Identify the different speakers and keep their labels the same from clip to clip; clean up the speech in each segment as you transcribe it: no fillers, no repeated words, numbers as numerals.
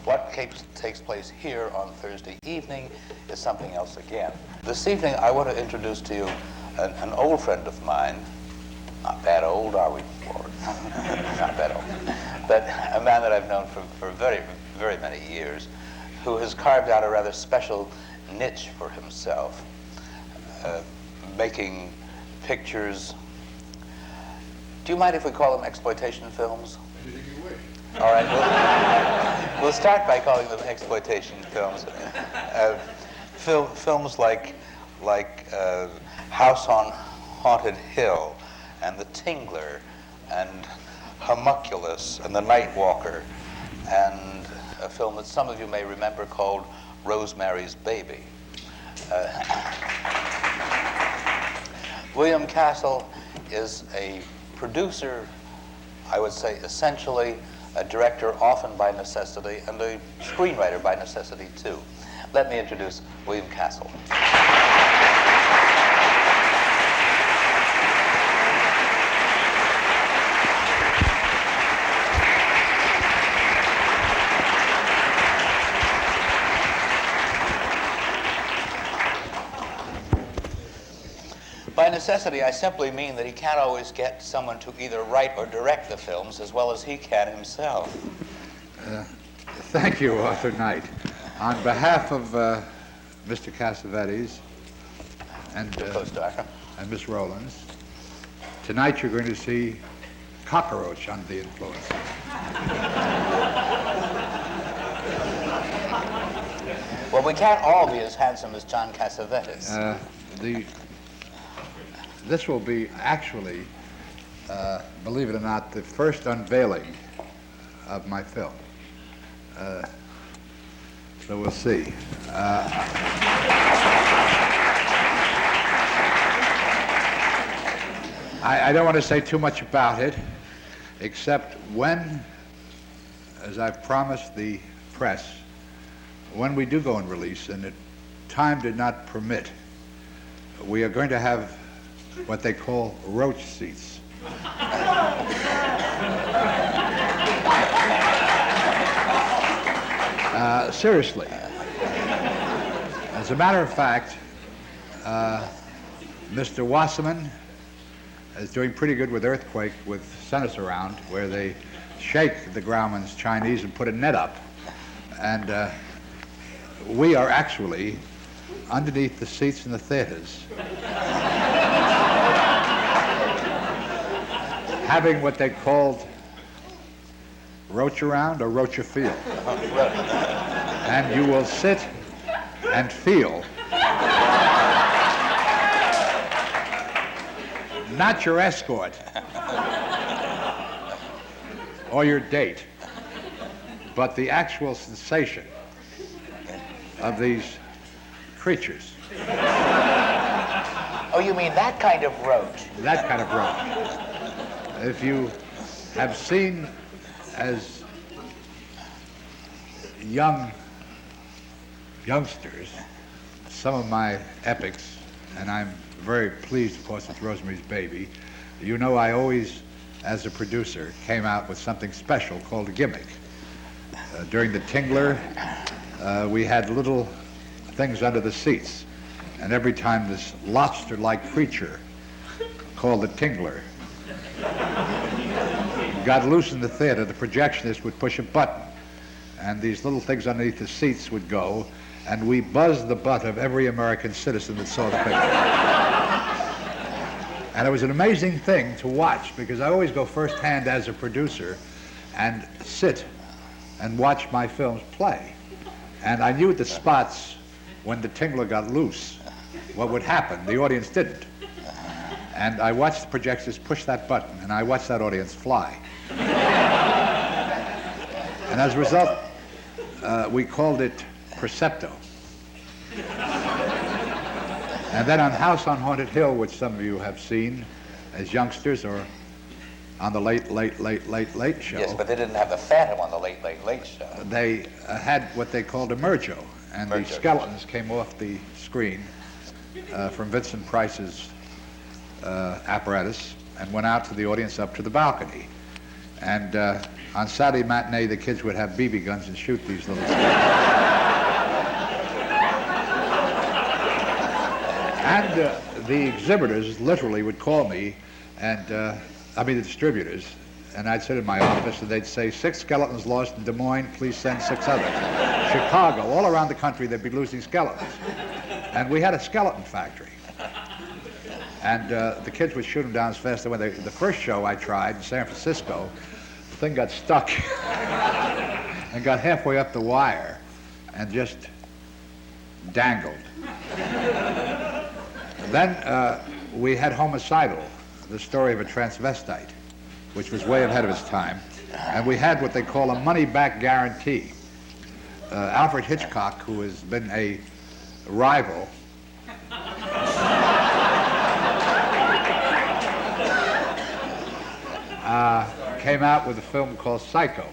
Speaker 1: What takes place here on Thursday evening is something else again. This evening, I want to introduce to you an old friend of mine. Not that old, are we, Lord? Not that old. But a man that I've known for very, very many years, who has carved out a rather special niche for himself, making pictures. Do you mind if we call them exploitation films?
Speaker 2: Anything you wish.
Speaker 1: All right, we'll start by calling them exploitation films. Films like House on Haunted Hill, and The Tingler, and Homunculus, and The Night Walker, and a film that some of you may remember called Rosemary's Baby. William Castle is a producer, I would say essentially a director often by necessity, and a screenwriter by necessity too. Let me introduce William Castle. By necessity, I simply mean that he can't always get someone to either write or direct the films as well as he can himself.
Speaker 2: Thank you, Arthur Knight. On behalf of Mr. Cassavetes and Miss Rowlands, tonight you're going to see Cockroach Under the Influence.
Speaker 1: Well, we can't all be as handsome as John Cassavetes.
Speaker 2: This will be actually, believe it or not, the first unveiling of my film. So we'll see. I don't want to say too much about it, except when, as I've promised the press, when we do go and release, and time did not permit, we are going to have what they call roach seats. Seriously. As a matter of fact, Mr. Wasserman is doing pretty good with Earthquake with Send Us Around, where they shake the Grauman's Chinese and put a net up. And we are actually underneath the seats in the theaters, having what they called roach around or roach feel. And you will sit and feel not your escort or your date, but the actual sensation of these creatures.
Speaker 1: Oh, you mean that kind of roach?
Speaker 2: That kind of roach. If you have seen as youngsters some of my epics, and I'm very pleased, of course, with Rosemary's Baby, you know I always, as a producer, came out with something special called a gimmick. During the Tingler, we had little things under the seats, and every time this lobster-like creature called the Tingler got loose in the theater, the projectionist would push a button, and these little things underneath the seats would go, and we buzzed the butt of every American citizen that saw the picture. And it was an amazing thing to watch, because I always go firsthand as a producer and sit and watch my films play. And I knew at the spots when the Tingler got loose what would happen. The audience didn't. And I watched the projectors push that button, and I watched that audience fly. And as a result, we called it Percepto. And then on House on Haunted Hill, which some of you have seen as youngsters or on the Late Show.
Speaker 1: Yes, but they didn't have the Phantom on the Late Show.
Speaker 2: They had what they called a merjo, and the skeletons came off the screen from Vincent Price's apparatus and went out to the audience up to the balcony. And on Saturday matinee, the kids would have BB guns and shoot these little kids. And the exhibitors literally would call me, and the distributors, and I'd sit in my office and they'd say, 6 skeletons lost in Des Moines, please send 6 others. Chicago, all around the country, they'd be losing skeletons. And we had a skeleton factory. And the kids would shoot them down as fast as they went. The first show I tried in San Francisco, the thing got stuck and got halfway up the wire and just dangled. Then we had Homicidal, the story of a transvestite, which was way ahead of its time. And we had what they call a money-back guarantee. Alfred Hitchcock, who has been a rival, came out with a film called Psycho,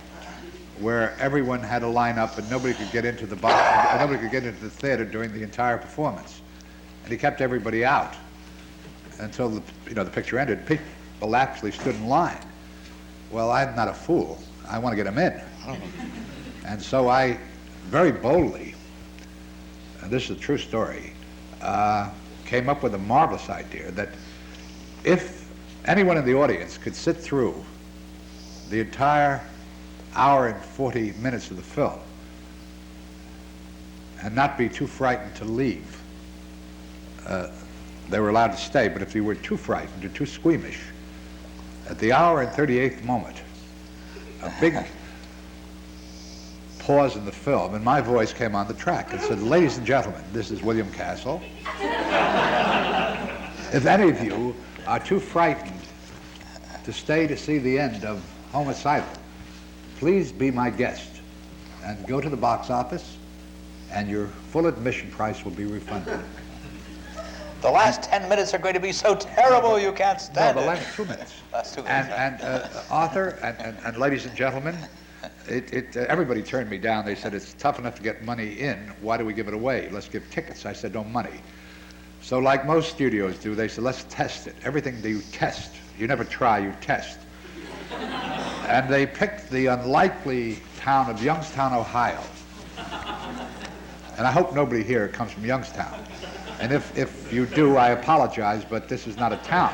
Speaker 2: where everyone had to line up and nobody could get into the box, nobody could get into the theater during the entire performance. And he kept everybody out until the picture ended. People actually stood in line. Well, I'm not a fool. I want to get them in. And so I very boldly, and this is a true story, came up with a marvelous idea that if anyone in the audience could sit through the entire hour and 40 minutes of the film and not be too frightened to leave, they were allowed to stay. But if you were too frightened or too squeamish, at the hour and 38th moment, a big pause in the film, and my voice came on the track and said, "Ladies and gentlemen, this is William Castle. If any of you are too frightened to stay to see the end of Homicidal, please be my guest and go to the box office, and your full admission price will be refunded."
Speaker 1: The last 10 minutes are going to be so terrible you can't stand it.
Speaker 2: No, the last 2 minutes.
Speaker 1: Last 2 minutes.
Speaker 2: And Arthur and ladies and gentlemen, everybody turned me down. They said, "It's tough enough to get money in. Why do we give it away? Let's give tickets." I said, "No money." So like most studios do, they said, "Let's test it." Everything that you test. You never try, you test. And they picked the unlikely town of Youngstown, Ohio. And I hope nobody here comes from Youngstown. And if you do, I apologize, but this is not a town.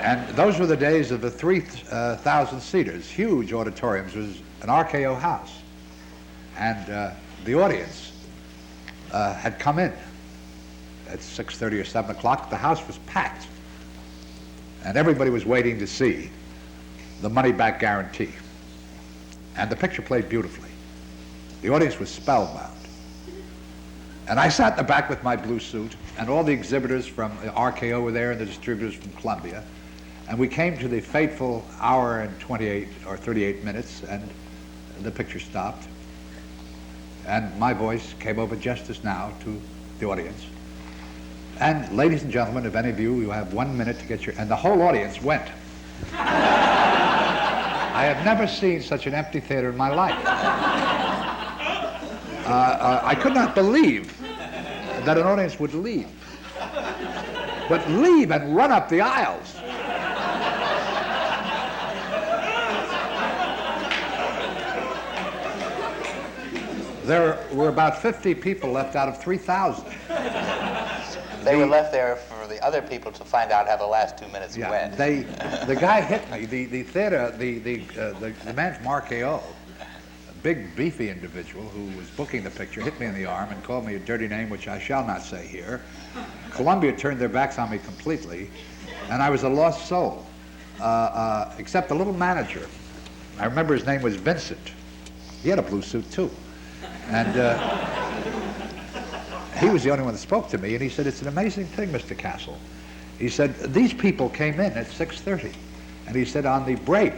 Speaker 2: And those were the days of the 3,000 seaters, huge auditoriums. It was an RKO house. And the audience had come in at 6:30 or 7 o'clock. The house was packed. And everybody was waiting to see the money-back guarantee. And the picture played beautifully. The audience was spellbound. And I sat in the back with my blue suit, and all the exhibitors from the RKO were there, and the distributors from Columbia. And we came to the fateful hour and 28 or 38 minutes, and the picture stopped. And my voice came over just as now to the audience. And ladies and gentlemen, if any of you have 1 minute to get your, and the whole audience went. I have never seen such an empty theater in my life. I could not believe that an audience would leave. But leave and run up the aisles. There were about 50 people left out of 3,000.
Speaker 1: They were left there for the other people to find out how the last 2 minutes went.
Speaker 2: The guy hit me. The theater, the man from RKO, a big beefy individual who was booking the picture, hit me in the arm and called me a dirty name, which I shall not say here. Columbia turned their backs on me completely, and I was a lost soul, except the little manager. I remember his name was Vincent. He had a blue suit too. And he was the only one that spoke to me, and he said, "It's an amazing thing, Mr. Castle." He said, "These people came in at 6:30, and he said, on the break,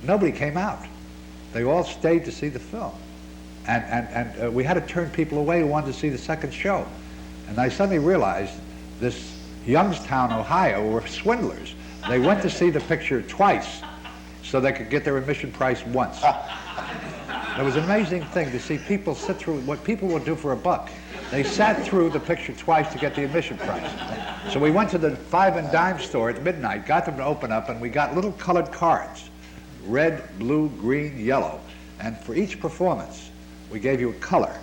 Speaker 2: nobody came out. They all stayed to see the film. And we had to turn people away who wanted to see the second show." And I suddenly realized this Youngstown, Ohio, were swindlers. They went to see the picture twice so they could get their admission price once. It was an amazing thing to see people sit through what people would do for $1. They sat through the picture twice to get the admission price. So we went to the 5 and dime store at midnight, got them to open up, and we got little colored cards, red, blue, green, yellow. And for each performance, we gave you a color.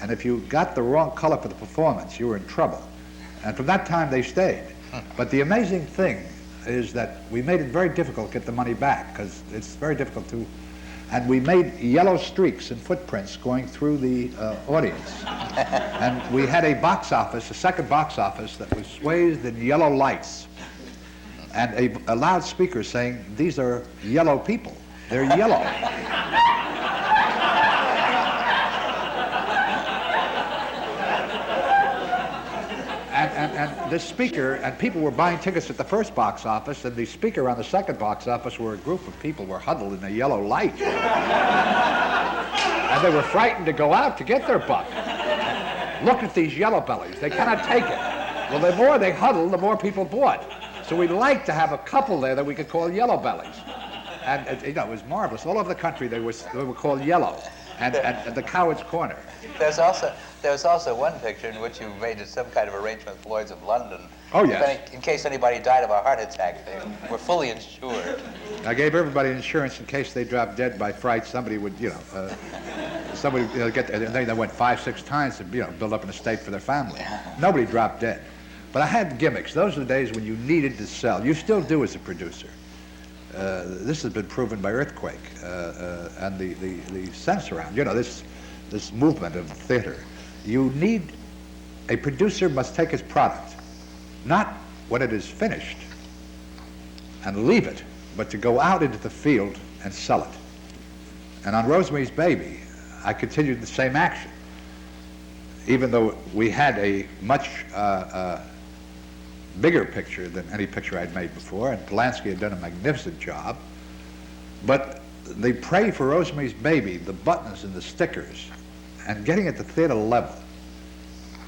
Speaker 2: And if you got the wrong color for the performance, you were in trouble. And from that time, they stayed. But the amazing thing is that we made it very difficult to get the money back, because it's very difficult to. And we made yellow streaks and footprints going through the audience. And we had a box office, a second box office, that was swathed in yellow lights. And a loudspeaker saying, "These are yellow people. They're yellow." And this speaker, and people were buying tickets at the first box office, and the speaker on the second box office, where a group of people were huddled in a yellow light. And they were frightened to go out to get their buck. Look at these yellow bellies. They cannot take it. Well, the more they huddled, the more people bought. So we'd like to have a couple there that we could call yellow bellies. And it was marvelous. All over the country, they were called yellow. And the Coward's Corner.
Speaker 1: There's also one picture in which you made some kind of arrangement with Lloyd's of London.
Speaker 2: Oh, yes.
Speaker 1: In case anybody died of a heart attack, they were fully insured.
Speaker 2: I gave everybody insurance in case they dropped dead by fright. Somebody would, get, and they went 5-6 times to, build up an estate for their family. Nobody dropped dead. But I had gimmicks. Those are the days when you needed to sell. You still do as a producer. This has been proven by Earthquake and the sense around, this movement of theater. A producer must take his product, not when it is finished, and leave it, but to go out into the field and sell it. And on Rosemary's Baby, I continued the same action, even though we had a much bigger picture than any picture I'd made before, and Polanski had done a magnificent job. But the prey for Rosemary's Baby, the buttons and the stickers, and getting at the theater level.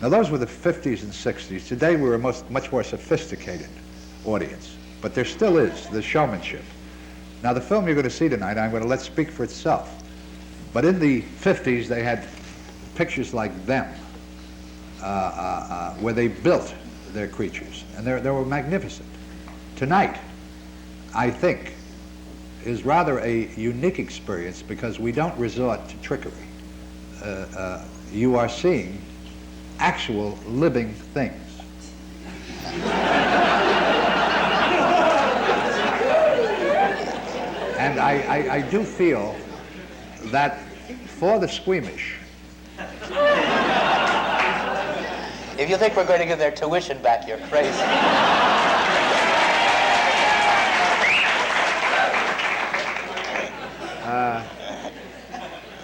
Speaker 2: Now, those were the 50s and 60s. Today, we're a much more sophisticated audience. But there still is the showmanship. Now, the film you're going to see tonight, I'm going to let speak for itself. But in the 50s, they had pictures like them, where they built their creatures, and they were magnificent. Tonight, I think, is rather a unique experience because we don't resort to trickery. You are seeing actual living things. And I do feel that for the squeamish,
Speaker 1: if you think we're going to give their tuition back, you're crazy.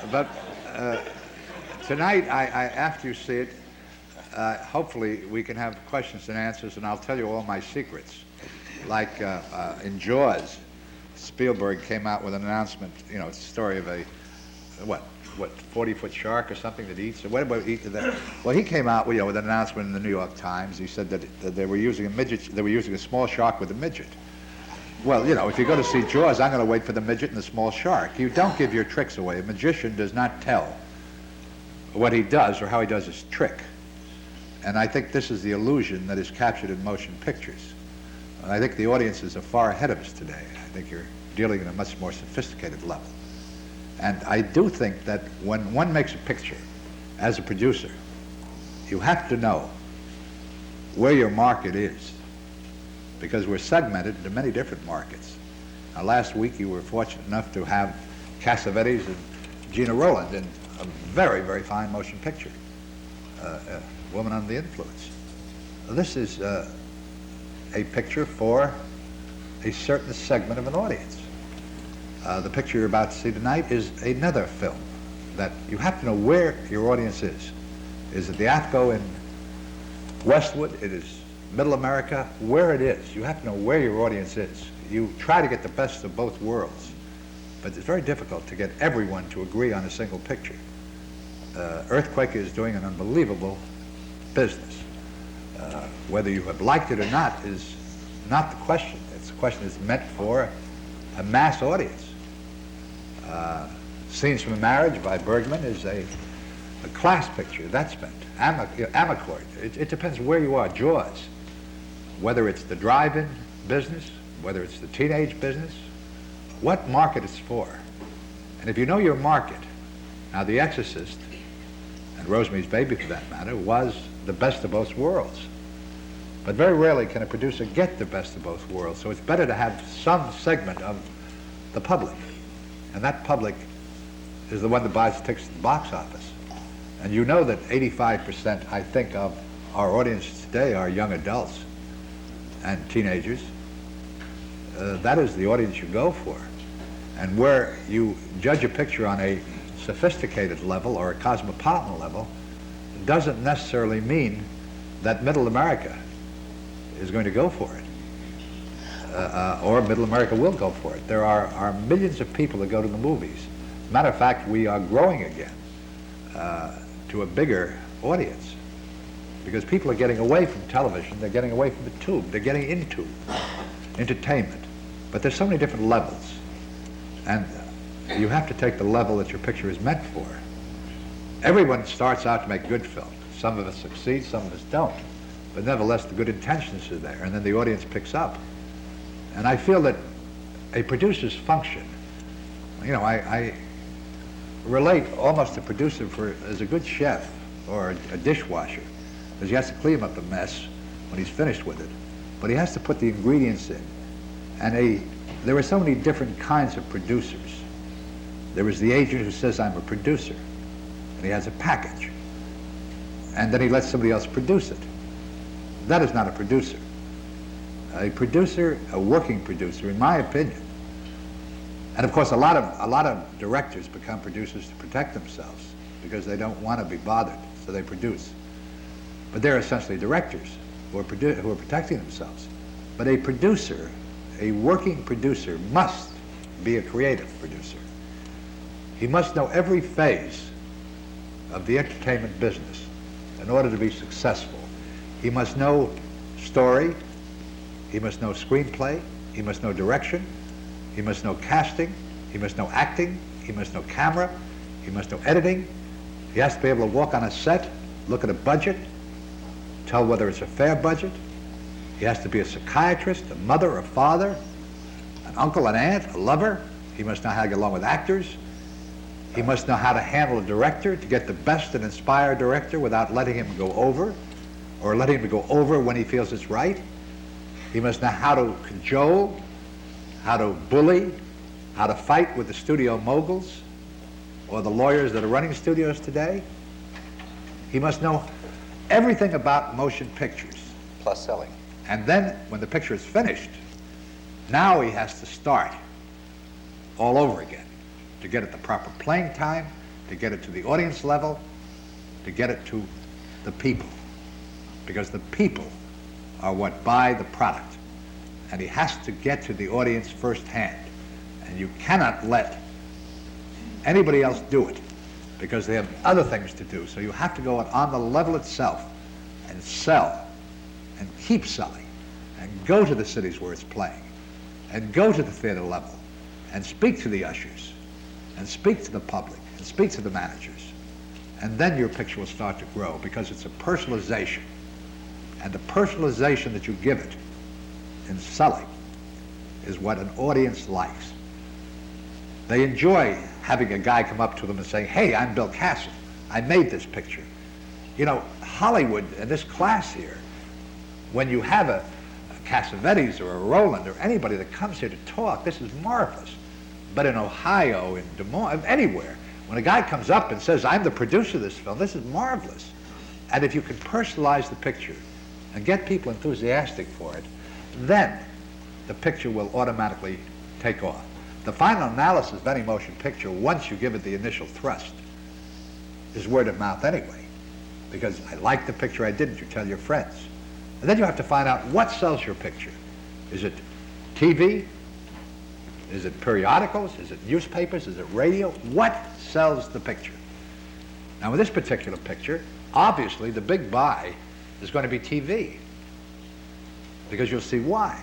Speaker 2: But tonight, after you see it, hopefully we can have questions and answers, and I'll tell you all my secrets. Like in Jaws, Spielberg came out with an announcement, it's a story of a, 40-foot shark or something that eats? What about eat that? Well, he came out with an announcement in the New York Times. He said that they were using a midget, they were using a small shark with a midget. Well, if you go to see Jaws, I'm going to wait for the midget and the small shark. You don't give your tricks away. A magician does not tell what he does or how he does his trick. And I think this is the illusion that is captured in motion pictures. And I think the audiences are far ahead of us today. I think you're dealing at a much more sophisticated level. And I do think that when one makes a picture, as a producer, you have to know where your market is, because we're segmented into many different markets. Now, last week you were fortunate enough to have Cassavetes and Gina Rowland in a very, very fine motion picture, Woman Under the Influence. This is a picture for a certain segment of an audience. The picture you're about to see tonight is another film that you have to know where your audience is. Is it the AFCO in Westwood? It is Middle America? Where it is. You have to know where your audience is. You try to get the best of both worlds, but it's very difficult to get everyone to agree on a single picture. Earthquake is doing an unbelievable business. Whether you have liked it or not is not the question. It's a question that's meant for a mass audience. Scenes from a Marriage by Bergman is a class picture. That's meant. Amarcord. It depends where you are. Jaws. whether it's the drive-in business, whether it's the teenage business, what market it's for. And if you know your market, now The Exorcist, and Rosemary's Baby for that matter, was the best of both worlds. But very rarely can a producer get the best of both worlds, so it's better to have some segment of the public. And that public is the one that buys tickets to the box office. And you know that 85%, I think, of our audience today are young adults and teenagers. That is the audience you go for. And where you judge a picture on a sophisticated level or a cosmopolitan level doesn't necessarily mean that middle America is going to go for it. Or middle America will go for it. There are millions of people that go to the movies. Matter of fact, we are growing again to a bigger audience because people are getting away from television, they're getting away from the tube, they're getting into entertainment. But there's so many different levels, and you have to take the level that your picture is meant for. Everyone starts out to make good films. Some of us succeed, some of us don't. But nevertheless, the good intentions are there, and then the audience picks up. And I feel that a producer's function, you know, I relate almost a producer as a good chef or a dishwasher, because he has to clean up a mess when he's finished with it. But he has to put the ingredients in. And there are so many different kinds of producers. There is the agent who says, I'm a producer, and he has a package. And then he lets somebody else produce it. That is not a producer. A producer, a working producer, in my opinion, and of course a lot of directors become producers to protect themselves because they don't want to be bothered, so they produce. But they're essentially directors who are protecting themselves. But a producer, a working producer, must be a creative producer. He must know every phase of the entertainment business in order to be successful. He must know story, he must know screenplay, he must know direction, he must know casting, he must know acting, he must know camera, he must know editing. He has to be able to walk on a set, look at a budget, tell whether it's a fair budget. He has to be a psychiatrist, a mother, a father, an uncle, an aunt, a lover. He must know how to get along with actors. He must know how to handle a director to get the best and inspire a director without letting him go over, or letting him go over when he feels it's right. He must know how to cajole, how to bully, how to fight with the studio moguls or the lawyers that are running studios today. He must know everything about motion pictures.
Speaker 1: Plus selling.
Speaker 2: And then when the picture is finished, now he has to start all over again to get it the proper playing time, to get it to the audience level, to get it to the people. Because the people are what buy the product. And he has to get to the audience firsthand. And you cannot let anybody else do it because they have other things to do. So you have to go on the level itself and sell and keep selling and go to the cities where it's playing and go to the theater level and speak to the ushers and speak to the public and speak to the managers. And then your picture will start to grow because it's a personalization. And the personalization that you give it in selling is what an audience likes. They enjoy having a guy come up to them and say, hey, I'm Bill Castle. I made this picture. You know, Hollywood and this class here, when you have a Cassavetes or a Roland or anybody that comes here to talk, this is marvelous. But in Ohio, in Des Moines, anywhere, when a guy comes up and says, I'm the producer of this film, this is marvelous. And if you can personalize the picture and get people enthusiastic for it, then the picture will automatically take off. The final analysis of any motion picture, once you give it the initial thrust, is word of mouth anyway. Because I like the picture, I didn't, you tell your friends. And then you have to find out what sells your picture. Is it TV? Is it periodicals? Is it newspapers? Is it radio? What sells the picture? Now with this particular picture, obviously the big buy is going to be TV. Because you'll see why.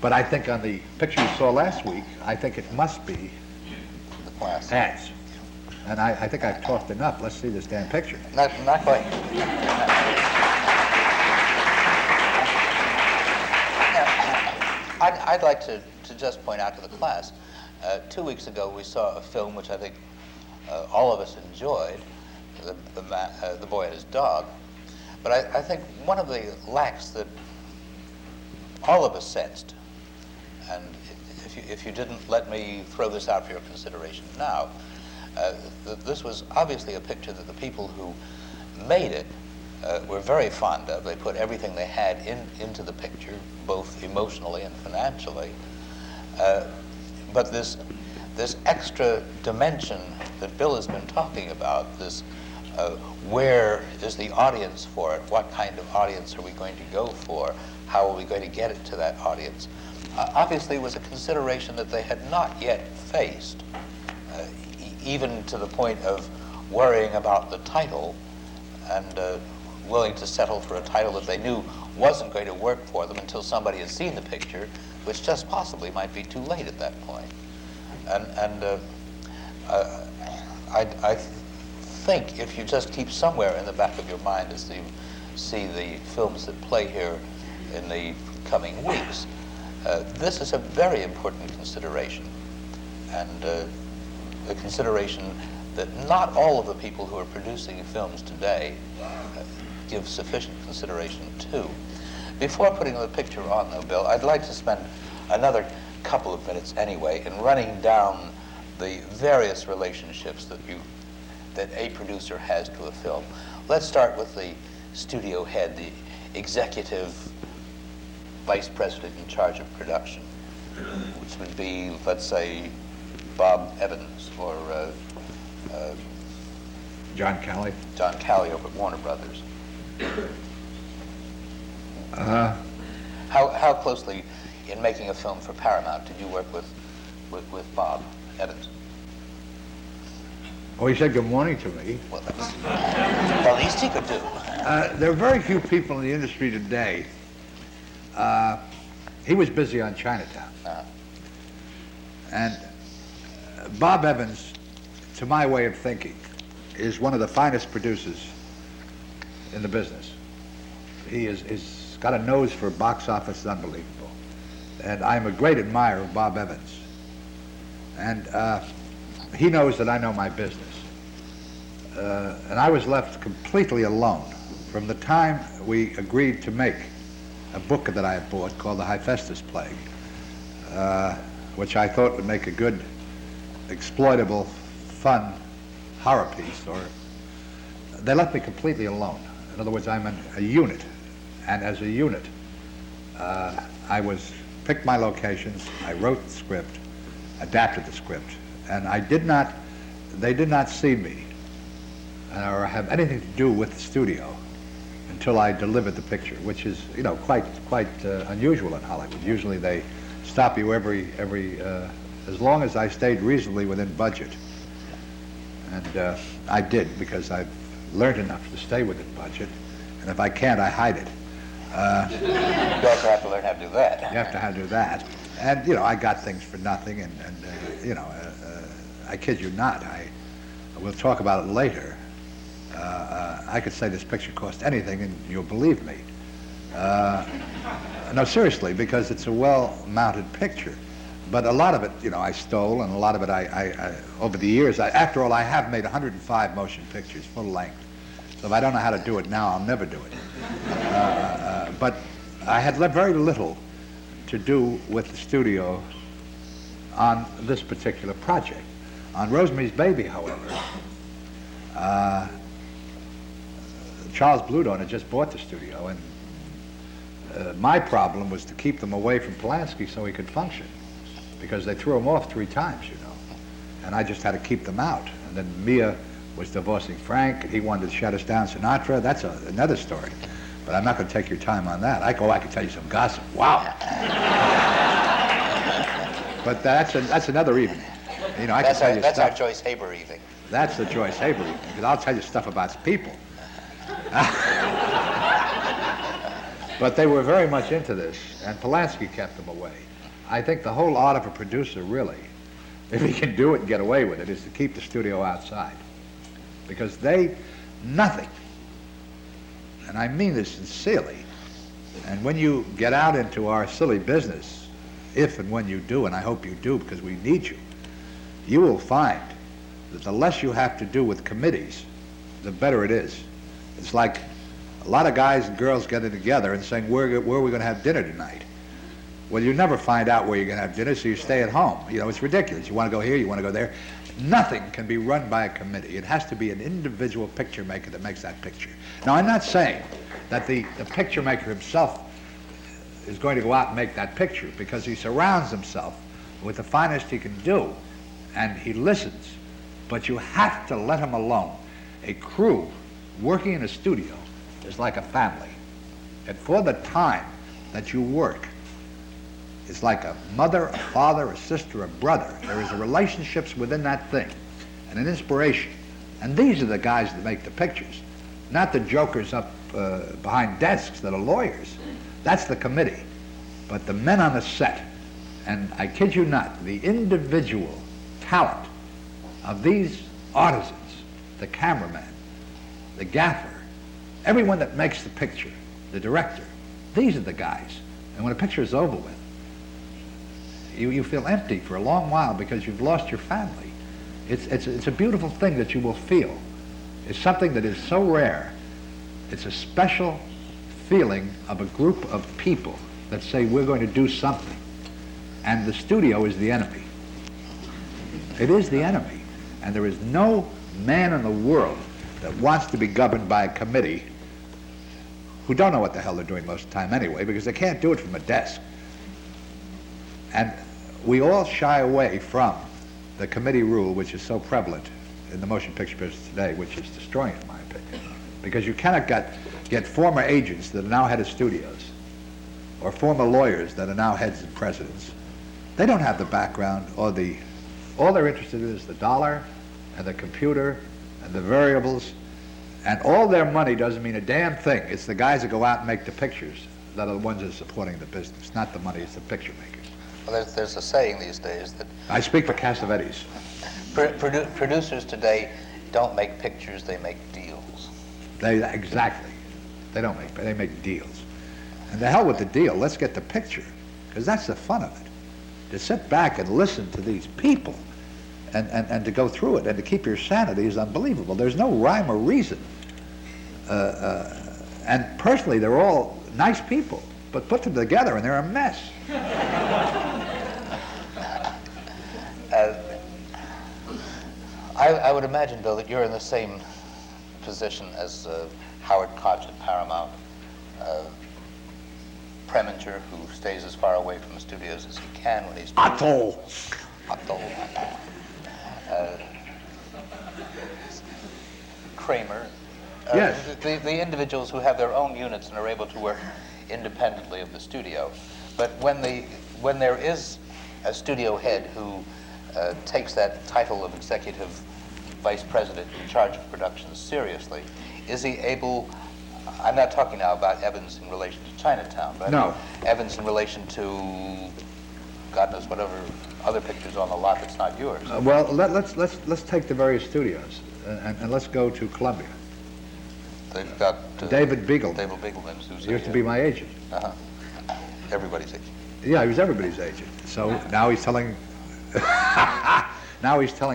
Speaker 2: But I think on the picture you saw last week, I think it must be
Speaker 1: The class.
Speaker 2: ads. And I think I've talked enough. Let's see this damn picture.
Speaker 1: Not quite. I'd like to just point out to the class, 2 weeks ago we saw a film which I think all of us enjoyed, The Boy and His Dog. But I think one of the lacks that all of us sensed, and if you didn't let me throw this out for your consideration now, this was obviously a picture that the people who made it were very fond of. They put everything they had into the picture, both emotionally and financially. But this extra dimension that Bill has been talking about, this where is the audience for it? What kind of audience are we going to go for? How are we going to get it to that audience? Obviously, was a consideration that they had not yet faced, even to the point of worrying about the title and willing to settle for a title that they knew wasn't going to work for them until somebody had seen the picture, which just possibly might be too late at that point. I think if you just keep somewhere in the back of your mind as you see the films that play here in the coming weeks, this is a very important consideration, and a consideration that not all of the people who are producing films today give sufficient consideration to. Before putting the picture on, though, Bill, I'd like to spend another couple of minutes anyway in running down the various relationships that a producer has to a film. Let's start with the studio head, the executive vice president in charge of production, which would be, let's say, Bob Evans or
Speaker 2: John Calley.
Speaker 1: John Calley over at Warner Brothers. How closely in making a film for Paramount did you work with Bob Evans?
Speaker 2: Oh, he said good morning to me.
Speaker 1: Well, that's the least he could do.
Speaker 2: There are very few people in the industry today. He was busy on Chinatown. And Bob Evans, to my way of thinking, is one of the finest producers in the business. He's got a nose for box office that's unbelievable. And I'm a great admirer of Bob Evans. And he knows that I know my business. And I was left completely alone from the time we agreed to make a book that I had bought called The Hephaestus Plague, which I thought would make a good, exploitable, fun horror piece. Or they left me completely alone. In other words, I'm a unit, and as a unit, I picked my locations, I wrote the script, adapted the script, and they did not see me or have anything to do with the studio until I delivered the picture, which is, quite unusual in Hollywood. Usually they stop you as long as I stayed reasonably within budget. And I did, because I've learned enough to stay within budget, and if I can't, I hide it.
Speaker 1: You also have to learn how to do that.
Speaker 2: You have to how to do that. And, I got things for nothing, and I kid you not, we'll talk about it later. I could say this picture cost anything, and you'll believe me. No, seriously, because it's a well-mounted picture. But a lot of it, I stole, and a lot of it I over the years, after all, I have made 105 motion pictures, full length. So if I don't know how to do it now, I'll never do it. But I had very little to do with the studio on this particular project. On Rosemary's Baby, however, Charles Bluedorn had just bought the studio, and my problem was to keep them away from Polanski so he could function, because they threw him off 3 times, and I just had to keep them out. And then Mia was divorcing Frank, and he wanted to shut us down Sinatra. That's another story, but I'm not going to take your time on that. I could tell you some gossip. Wow. But that's another evening. I can tell you
Speaker 1: that's
Speaker 2: stuff.
Speaker 1: our Joyce Haber evening.
Speaker 2: That's the Joyce Haber evening, because I'll tell you stuff about people. But they were very much into this, and Polanski kept them away. I think the whole art of a producer, really, if he can do it and get away with it, is to keep the studio outside. Because nothing, and I mean this sincerely, and when you get out into our silly business if and when you do, and I hope you do because we need you, you will find that the less you have to do with committees, the better it is. It's like a lot of guys and girls getting together and saying, where are we going to have dinner tonight? Well, you never find out where you're going to have dinner, so you stay at home. You know, it's ridiculous. You want to go here, you want to go there. Nothing can be run by a committee. It has to be an individual picture maker that makes that picture. Now, I'm not saying that the picture maker himself is going to go out and make that picture, because he surrounds himself with the finest he can do, and he listens. But you have to let him alone. A crew working in a studio is like a family. And for the time that you work, it's like a mother, a father, a sister, a brother. There is a relationships within that thing and an inspiration. And these are the guys that make the pictures, not the jokers up behind desks that are lawyers. That's the committee. But the men on the set, and I kid you not, the individual talent of these artisans, the cameraman, the gaffer, everyone that makes the picture, the director, these are the guys. And when a picture is over with, you feel empty for a long while because you've lost your family. It's a beautiful thing that you will feel. It's something that is so rare. It's a special feeling of a group of people that say, we're going to do something. And the studio is the enemy. It is the enemy. And there is no man in the world that wants to be governed by a committee who don't know what the hell they're doing most of the time anyway, because they can't do it from a desk. And we all shy away from the committee rule, which is so prevalent in the motion picture business today, which is destroying it, in my opinion. Because you cannot get former agents that are now head of studios, or former lawyers that are now heads and presidents. They don't have the background or all they're interested in is the dollar and the computer and the variables, and all their money doesn't mean a damn thing. It's the guys that go out and make the pictures that are the ones that are supporting the business, not the money, it's the picture makers.
Speaker 1: Well, there's a saying these days that
Speaker 2: I speak for Cassavetes.
Speaker 1: Producers today don't make pictures, they make deals.
Speaker 2: Exactly. They make deals. And the hell with the deal, let's get the picture, because that's the fun of it. To sit back and listen to these people and to go through it and to keep your sanity is unbelievable. There's no rhyme or reason. And personally, they're all nice people, but put them together and they're a mess.
Speaker 1: I would imagine, Bill, that you're in the same position as Howard Koch at Paramount, Preminger, who stays as far away from the studios as he can when he's doing
Speaker 2: Otto.
Speaker 1: Kramer.
Speaker 2: Yes.
Speaker 1: The individuals who have their own units and are able to work independently of the studio. But when there is a studio head who takes that title of executive vice president in charge of productions seriously, is he able, I'm not talking now about Evans in relation to Chinatown, but
Speaker 2: no.
Speaker 1: Evans in relation to, God knows, whatever other pictures on the lot that's not yours.
Speaker 2: Well, let's take the various studios and let's go to Columbia.
Speaker 1: They've got
Speaker 2: David Beagle.
Speaker 1: David Beagleman, who's
Speaker 2: He used to be my agent.
Speaker 1: Everybody's agent.
Speaker 2: Yeah, he was everybody's agent. So now he's telling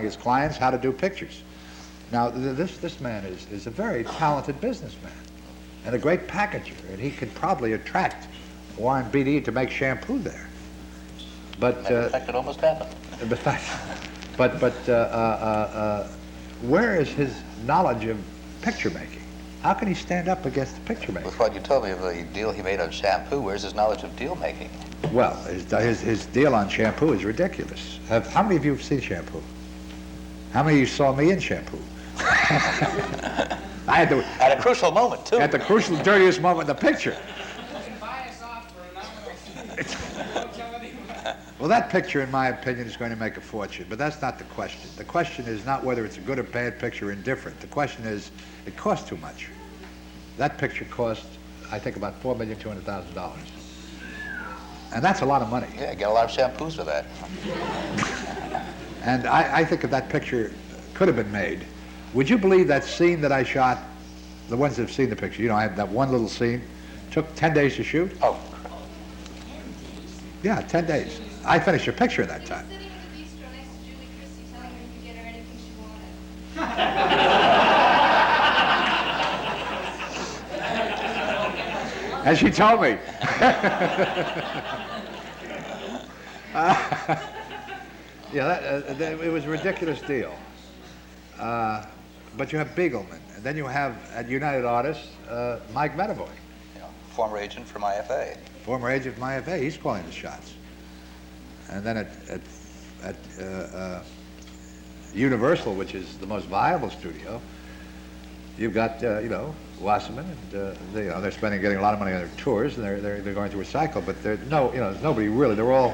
Speaker 2: his clients how to do pictures. Now this man is a very talented businessman and a great packager, and he could probably attract Warren Beatty to make shampoo there. But
Speaker 1: Matter of fact, it almost happened.
Speaker 2: But where is his knowledge of picture making? How can he stand up against the picture making?
Speaker 1: With what you told me of the deal he made on shampoo, where's his knowledge of deal making?
Speaker 2: Well, his deal on shampoo is ridiculous. How many of you have seen shampoo? How many of you saw me in shampoo? I had to,
Speaker 1: at a crucial moment, too.
Speaker 2: At the crucial, dirtiest moment in the picture. Well, that picture, in my opinion, is going to make a fortune, but that's not the question. The question is not whether it's a good or bad picture or indifferent. The question is, it costs too much. That picture cost, I think, about $4,200,000. And that's a lot of money.
Speaker 1: Yeah, get a lot of shampoos for that.
Speaker 2: And I think if that picture could have been made, would you believe that scene that I shot, the ones that have seen the picture, you know, I had that one little scene, took 10 days to shoot?
Speaker 1: Oh.
Speaker 2: Yeah, 10 days. I finished your picture in that time.
Speaker 3: Sitting at the bistro next to Julie Christie, telling her you could get her anything she wanted.
Speaker 2: And she told me. It was a ridiculous deal. But you have Beagleman, and then you have, at United Artists, Mike Medavoy.
Speaker 1: You know, former agent from IFA.
Speaker 2: Former agent from IFA, he's calling the shots. And then at Universal, which is the most viable studio, you've got, Wasserman, and they're getting a lot of money on their tours, and they're going to recycle, but there's nobody really. They're all.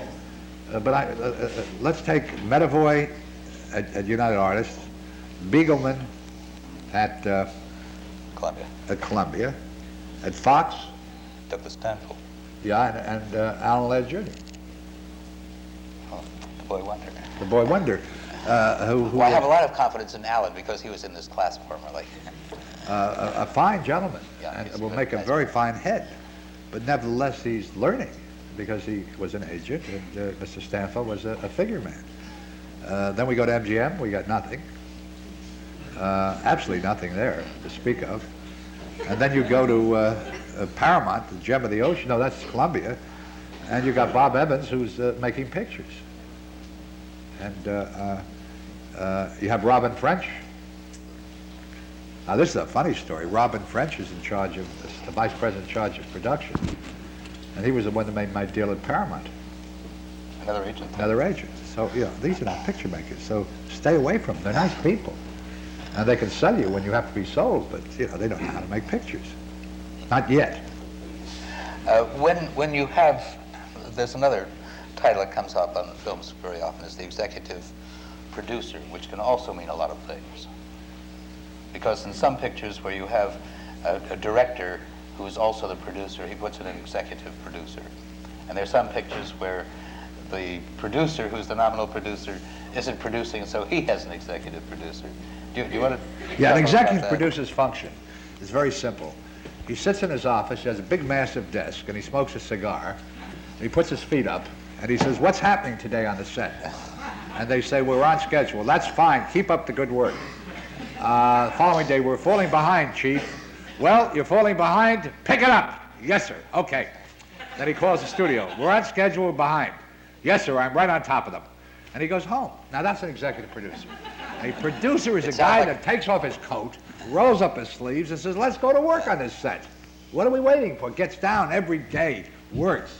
Speaker 2: Let's take Medavoy at United Artists, Beagleman at
Speaker 1: Columbia.
Speaker 2: At Columbia, at Fox.
Speaker 1: Douglas Stanfield.
Speaker 2: Yeah, and Alan Ladd Jr.
Speaker 1: Oh, the Boy Wonder.
Speaker 2: The Boy Wonder.
Speaker 1: Well, I have a lot of confidence in Alan because he was in this class formerly.
Speaker 2: A fine gentleman,
Speaker 1: Yeah,
Speaker 2: and
Speaker 1: he's
Speaker 2: will
Speaker 1: a
Speaker 2: make a
Speaker 1: nice
Speaker 2: very
Speaker 1: man.
Speaker 2: fine head. But nevertheless, he's learning because he was an agent, and Mr. Stanfield was a figure man. Then we go to MGM, we got nothing. Absolutely nothing there to speak of. And then you go to Paramount, the gem of the ocean. No, that's Columbia. And you got Bob Evans, who's making pictures. And you have Robin French. Now, this is a funny story. Robin French is in charge of, the vice president in charge of production. And he was the one that made my deal at Paramount.
Speaker 1: Another agent.
Speaker 2: Another agent. So, these are not picture makers. So stay away from them. They're nice people. And they can sell you when you have to be sold, but, they don't know how to make pictures. Not yet.
Speaker 1: When you have, there's another title that comes up on films very often is the executive producer, which can also mean a lot of things. Because in some pictures where you have a director who is also the producer, he puts in an executive producer. And there's some pictures where the producer, who's the nominal producer, isn't producing, so he has an executive producer. Do you want to?
Speaker 2: Yeah, an executive producer's function is very simple. He sits in his office, he has a big, massive desk, and he smokes a cigar, and he puts his feet up, and he says, "What's happening today on the set?" And they say, "We're on schedule." "That's fine. Keep up the good work." The following day, "We're falling behind, Chief." "Well, you're falling behind? Pick it up." "Yes, sir." "Okay." Then he calls the studio. "We're on schedule, we're behind." "Yes, sir, I'm right on top of them." And he goes home. Now, that's an executive producer. A producer is a guy that takes off his coat, rolls up his sleeves, and says, "Let's go to work on this set. What are we waiting for?" Gets down every day, works,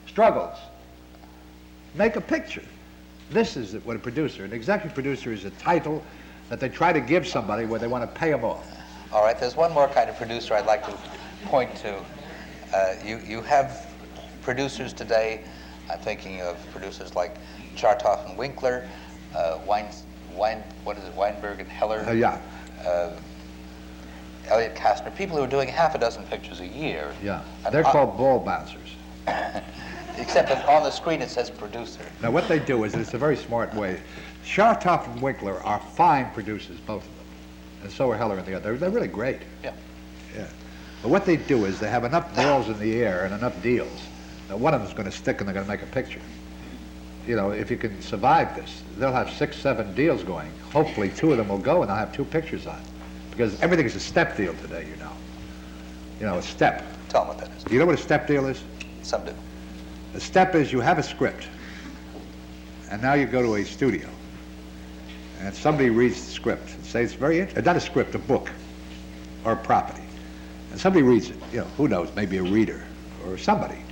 Speaker 2: struggles. Make a picture. This is what a producer, an executive producer is a title that they try to give somebody where they want to pay them off.
Speaker 1: All right, there's one more kind of producer I'd like to point to. You have producers today, I'm thinking of producers like Chartoff and Winkler, Weinberg and Heller.
Speaker 2: Yeah.
Speaker 1: Elliot Kastner, people who are doing half a dozen pictures a year.
Speaker 2: Yeah, they're called ball bouncers.
Speaker 1: Except that on the screen it says producer.
Speaker 2: Now what they do is, it's a very smart way. Chartoff and Winkler are fine producers, both of them. And so are Heller and the other. They're really great.
Speaker 1: Yeah.
Speaker 2: Yeah. But what they do is they have enough balls in the air and enough deals that one of them's going to stick and they're going to make a picture. If you can survive this, they'll have 6, 7 deals going. Hopefully 2 of them will go and they'll have 2 pictures on. Because everything is a step deal today, a step.
Speaker 1: Tell them what that is.
Speaker 2: Do you know what a step deal is?
Speaker 1: Some do.
Speaker 2: A step is you have a script, and now you go to a studio, and somebody reads the script and say it's very interesting. Not a script, a book, or a property. And somebody reads it, who knows, maybe a reader or somebody,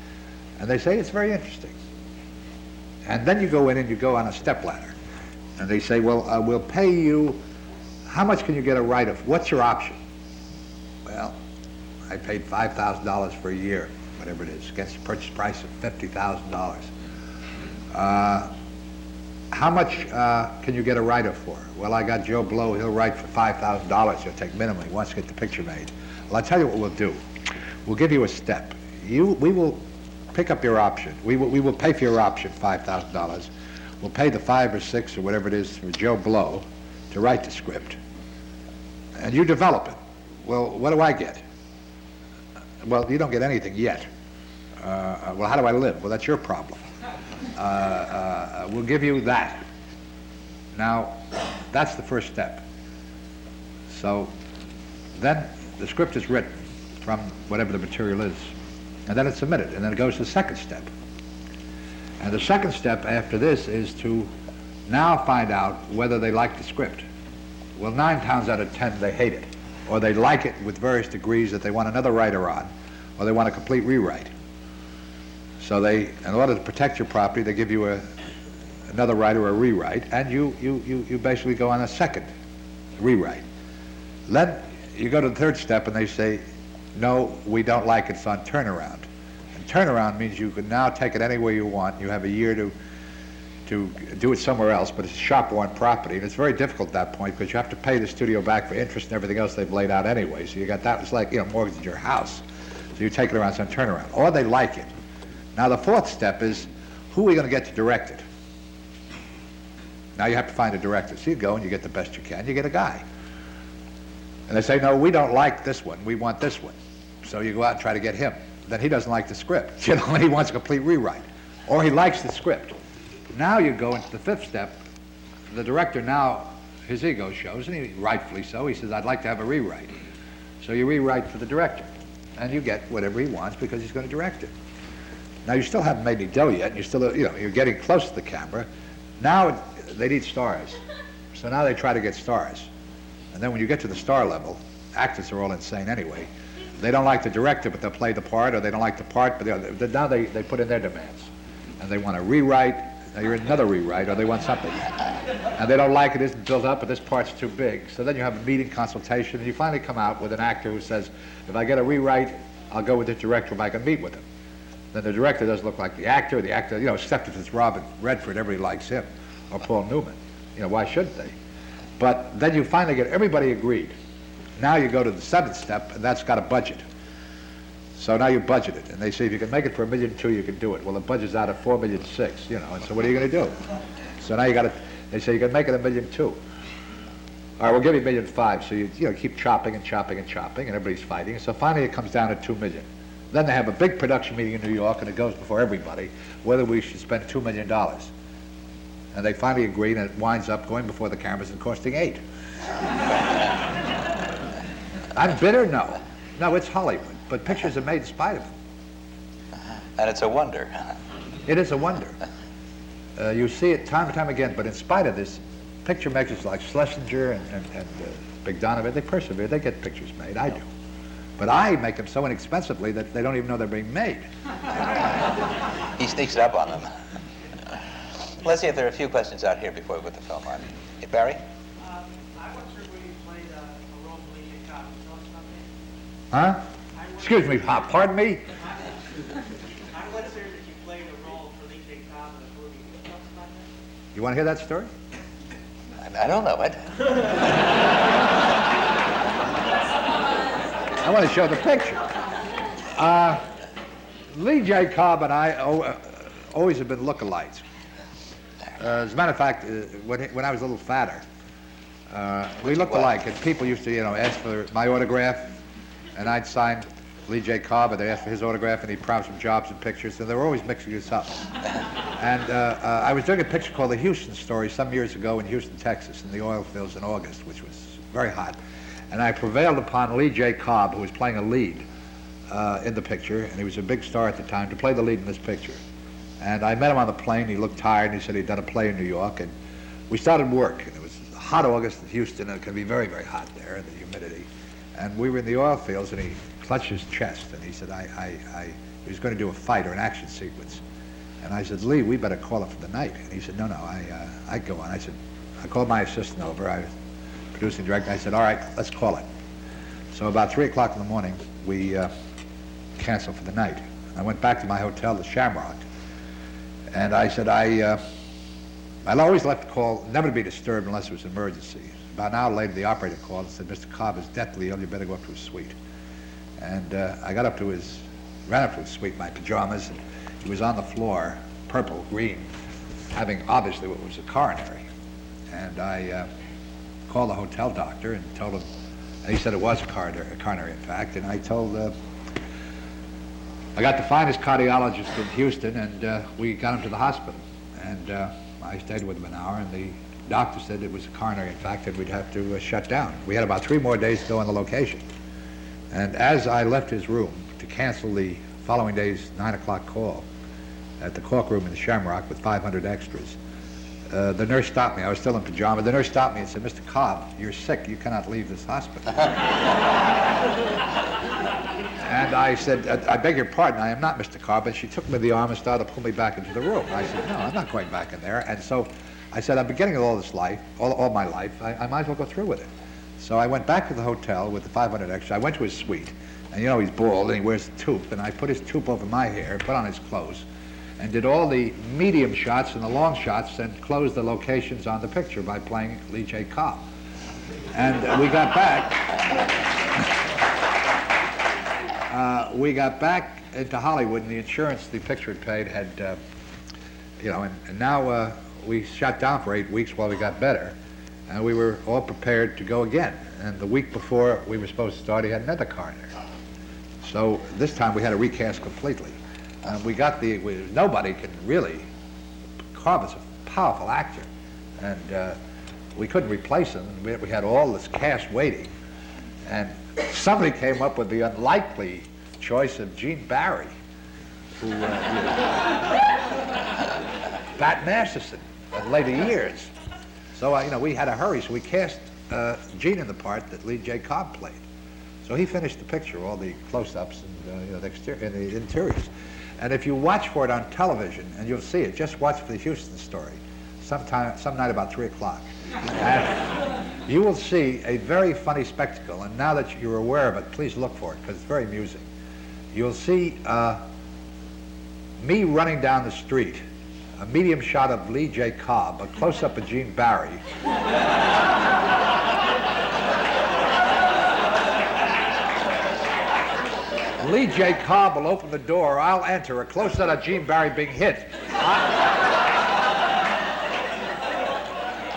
Speaker 2: and they say it's very interesting. And then you go in and you go on a stepladder, and they say, well, we'll pay you, how much can you get a right of, what's your option? Well, I paid $5,000 for a year, whatever it is, against a purchase price of $50,000. How much can you get a writer for? Well, I got Joe Blow, he'll write for $5,000, he'll take minimum, he wants to get the picture made. Well, I'll tell you what we'll do. We'll give you a step. We will pick up your option. We will pay for your option, $5,000. We'll pay the 5 or 6 or whatever it is for Joe Blow to write the script. And you develop it. Well, what do I get? Well, you don't get anything yet. Well, how do I live? Well, that's your problem. We'll give you that. Now, that's the first step. So then the script is written from whatever the material is, and then it's submitted, and then it goes to the second step. And the second step after this is to now find out whether they like the script. Well, 9 times out of 10 they hate it, or they like it with various degrees that they want another writer on, or they want a complete rewrite. So they, in order to protect your property, they give you another writer or a rewrite, and you basically go on a second rewrite. Then you go to the third step and they say, no, we don't like it, it's on turnaround. And turnaround means you can now take it anywhere you want. You have a year to do it somewhere else, but it's shop-worn property, and it's very difficult at that point because you have to pay the studio back for interest and everything else they've laid out anyway. So you got that, it's like, mortgage your house. So you take it around some turnaround, or they like it. Now the fourth step is, who are we going to get to direct it? Now you have to find a director. So you go and you get the best you can. You get a guy. And they say, no, we don't like this one. We want this one. So you go out and try to get him. Then he doesn't like the script. And he wants a complete rewrite. Or he likes the script. Now you go into the fifth step. The director now, his ego shows, and he rightfully so. He says, I'd like to have a rewrite. So you rewrite for the director. And you get whatever he wants because he's going to direct it. Now you still haven't made any dough yet. And you're still, you're getting close to the camera. Now they need stars. So now they try to get stars. And then when you get to the star level, actors are all insane anyway. They don't like the director, but they'll play the part, or they don't like the part, but now they put in their demands. And they want a rewrite, now you're in another rewrite, or they want something. And they don't like it, isn't built up, but this part's too big. So then you have a meeting, consultation, and you finally come out with an actor who says, if I get a rewrite, I'll go with the director if I can meet with him. Then the director doesn't look like the actor, except if it's Robert Redford, everybody likes him, or Paul Newman. Why shouldn't they? But then you finally get everybody agreed. Now you go to the seventh step, and that's got a budget. So now you budget it, and they say if you can make it for $1.2 million, you can do it. Well, the budget's out of $4.6 million, and so what are you going to do? So now they say you can make it $1.2 million. All right, we'll give you $1.5 million. So you keep chopping and chopping and chopping, and everybody's fighting. And so finally it comes down to $2 million. Then they have a big production meeting in New York, and it goes before everybody whether we should spend $2 million. And they finally agree, and it winds up going before the cameras and costing $8 million. I'm bitter? No. No, it's Hollywood. But pictures are made in spite of them.
Speaker 1: And it's a wonder.
Speaker 2: It is a wonder. You see it time and time again, but in spite of this, picture makers like Schlesinger and Big Donovan, they persevere. They get pictures made. I do. But I make them so inexpensively that they don't even know they're being made.
Speaker 1: He sneaks it up on them. Let's see if there are a few questions out here before we put the film on. Hey, Barry?
Speaker 4: I wasn't sure where you played a role of Lee J. Cobb. Can you tell us about that?
Speaker 2: Huh? Excuse me, pardon me?
Speaker 4: I wasn't sure that you played a role for Lee J. Cobb in a movie. Can you tell us about that?
Speaker 2: You want to hear that story?
Speaker 1: I don't know it.
Speaker 2: I want to show the picture. Lee J. Cobb and I always have been lookalikes. As a matter of fact, when I was a little fatter, we looked alike, and people used to, ask for my autograph, and I'd sign Lee J. Cobb, and they'd ask for his autograph, and he'd promise some jobs and pictures, and they were always mixing us up. And I was doing a picture called The Houston Story some years ago in Houston, Texas, in the oil fields in August, which was very hot. And I prevailed upon Lee J. Cobb, who was playing a lead in the picture, and he was a big star at the time, to play the lead in this picture. And I met him on the plane. He looked tired, and he said he'd done a play in New York. And we started work. And it was a hot August in Houston, and it can be very, very hot there, the humidity. And we were in the oil fields, and he clutched his chest, and he said he was going to do a fight or an action sequence. And I said, Lee, we better call it for the night. And he said, no, I'd go on. I said, I called my assistant over. I was producing director. I said, all right, let's call it. So about 3 o'clock in the morning, we canceled for the night. I went back to my hotel, the Shamrock. And I said, I always left the call, never to be disturbed unless it was an emergency. About an hour later, the operator called and said, Mr. Cobb is deathly ill, you better go up to his suite. And I ran up to his suite in my pajamas, and he was on the floor, purple, green, having obviously what was a coronary. And I called the hotel doctor and told him, and he said it was a coronary in fact, and I told I got the finest cardiologist in Houston, and we got him to the hospital. And I stayed with him an hour, and the doctor said it was a coronary infarct and we'd have to shut down. We had about 3 more days to go on the location. And as I left his room to cancel the following day's 9 o'clock call at the Cork room in the Shamrock with 500 extras, the nurse stopped me. I was still in pajamas. The nurse stopped me and said, "Mr. Cobb, you're sick. You cannot leave this hospital." And I said, "I beg your pardon, I am not Mr. Cobb." And she took me by the arm and started to pull me back into the room. I said, "No, I'm not going back in there." And so I said, "I'm beginning with all this life, all my life. I might as well go through with it." So I went back to the hotel with the 500 extra. I went to his suite, and you know he's bald and he wears a toque, and I put his toque over my hair, put on his clothes, and did all the medium shots and the long shots and closed the locations on the picture by playing Lee J. Cobb. And we got back. We got back into Hollywood, and the insurance the picture had paid had, you know, and now we shut down for 8 weeks while we got better, and we were all prepared to go again. And the week before we were supposed to start, he had another coronary. So this time we had to recast completely. We got nobody can really, Cobb is a powerful actor, and we couldn't replace him. We had all this cast waiting, and somebody came up with the unlikely choice of Gene Barry, who, Pat Masterson in later years. So, you know, we had to hurry, so we cast Gene in the part that Lee J. Cobb played. So he finished the picture, all the close-ups and you know, the interiors. And if you watch for it on television, and you'll see it, just watch for the Houston story, some night about 3 o'clock. And you will see a very funny spectacle, and now that you're aware of it, please look for it, because it's very amusing. You'll see me running down the street, a medium shot of Lee J. Cobb, a close-up of Gene Barry. Lee J. Cobb will open the door, I'll enter, a close-up of Gene Barry being hit.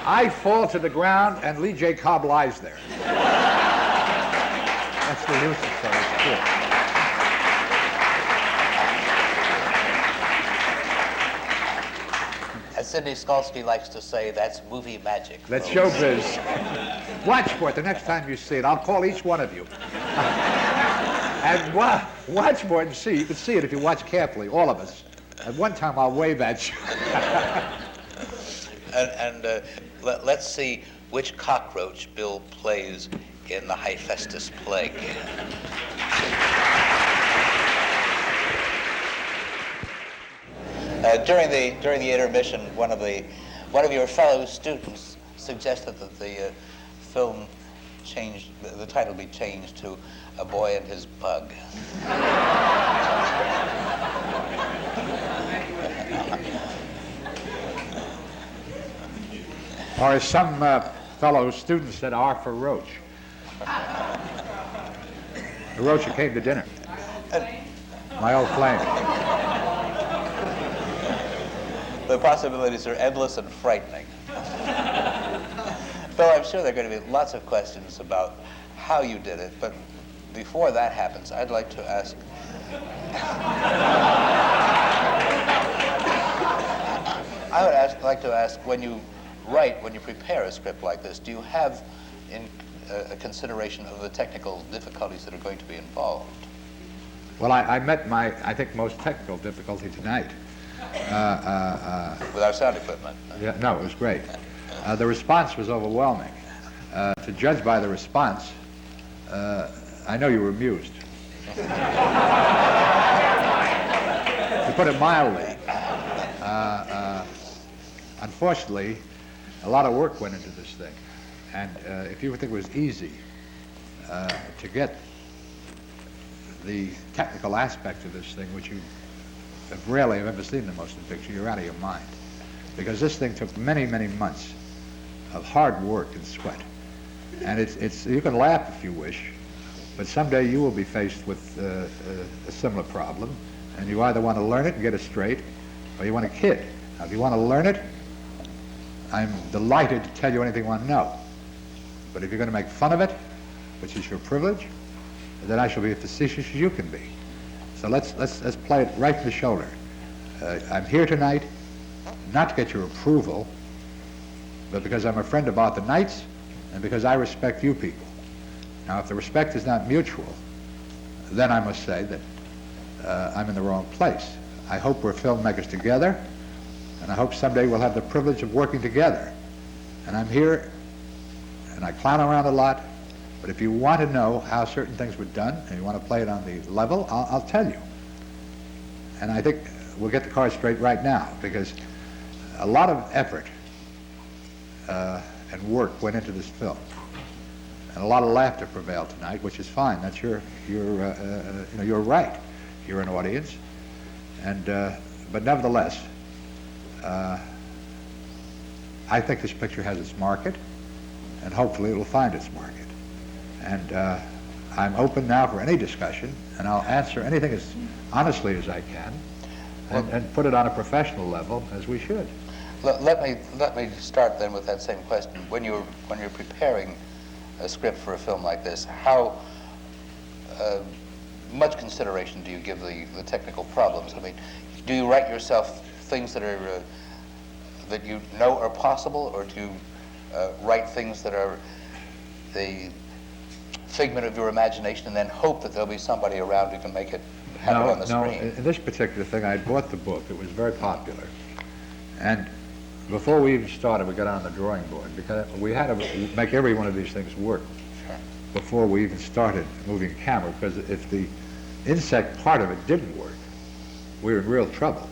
Speaker 2: I fall to the ground, and Lee J. Cobb lies there. That's the Houston story. It's cool.
Speaker 1: As Sidney Skolsky likes to say, that's movie magic.
Speaker 2: That's
Speaker 1: folks.
Speaker 2: showbiz. Watch for it the next time you see it. I'll call each one of you. And watch for it and see. You can see it if you watch carefully, all of us. At one time, I'll wave at you.
Speaker 1: Let's see which cockroach Bill plays in the Hephaestus plague. During the intermission, one of your fellow students suggested that the film the title be changed to A Boy and His Bug.
Speaker 2: Or as some fellow students said, R for Roach. The Roach who came to dinner. My old flame.
Speaker 1: The possibilities are endless and frightening. Bill, I'm sure there are going to be lots of questions about how you did it, but before that happens, I'd like to ask... like to ask, when you prepare a script like this, do you have a consideration of the technical difficulties that are going to be involved?
Speaker 2: Well, I met my, I think, most technical difficulty tonight.
Speaker 1: With our sound equipment?
Speaker 2: Yeah, no, it was great. The response was overwhelming. To judge by the response, I know you were amused. To put it mildly, unfortunately, a lot of work went into this thing. And if you think it was easy to get the technical aspect of this thing, which you rarely have ever seen in a motion picture, you're out of your mind. Because this thing took many, many months of hard work and sweat. And it's you can laugh if you wish, but someday you will be faced with a similar problem, and you either want to learn it and get it straight, or you want to kid. Now, if you want to learn it, I'm delighted to tell you anything you want to know. But if you're going to make fun of it, which is your privilege, then I shall be as facetious as you can be. So let's play it right from the shoulder. I'm here tonight not to get your approval, but because I'm a friend of Arthur Knight's and because I respect you people. Now, if the respect is not mutual, then I must say that I'm in the wrong place. I hope we're filmmakers together, and I hope someday we'll have the privilege of working together. And I'm here, and I clown around a lot, but if you want to know how certain things were done, and you want to play it on the level, I'll tell you. And I think we'll get the cards straight right now, because a lot of effort and work went into this film. And a lot of laughter prevailed tonight, which is fine. That's your right. You're an audience. And, but nevertheless, I think this picture has its market, and hopefully it will find its market. And I'm open now for any discussion, and I'll answer anything as honestly as I can, and put it on a professional level, as we should.
Speaker 1: Let me start then with that same question. When you're preparing a script for a film like this, how much consideration do you give the technical problems? I mean, do you write yourself things that are that you know are possible, or do you write things that are the figment of your imagination and then hope that there'll be somebody around who can make it happen on the screen?
Speaker 2: No, in this particular thing, I had bought the book. It was very popular. And before we even started, we got on the drawing board, because we had to make every one of these things work before we even started moving camera, because if the insect part of it didn't work, we were in real trouble.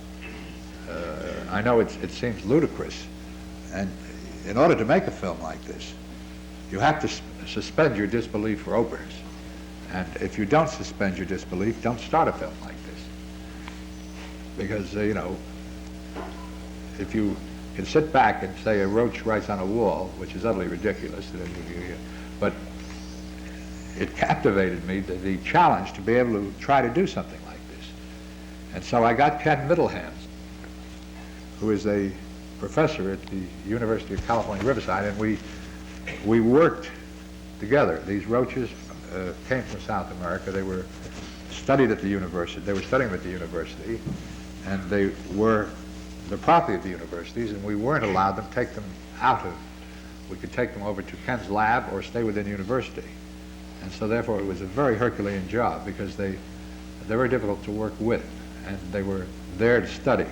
Speaker 2: I know it seems ludicrous, and in order to make a film like this, you have to suspend your disbelief for openers. And if you don't suspend your disbelief, don't start a film like this. Because, you know, if you can sit back and say a roach writes on a wall, which is utterly ridiculous, but it captivated me, the challenge to be able to try to do something like this. And so I got Ken Middleham, who is a professor at the University of California, Riverside, and we worked together. These roaches came from South America. They were studied at the university. They were studying at the university, and they were the property of the universities, and we weren't allowed to take them out of. We could take them over to Ken's lab or stay within the university. And so therefore it was a very Herculean job, because they were difficult to work with, and they were there to study.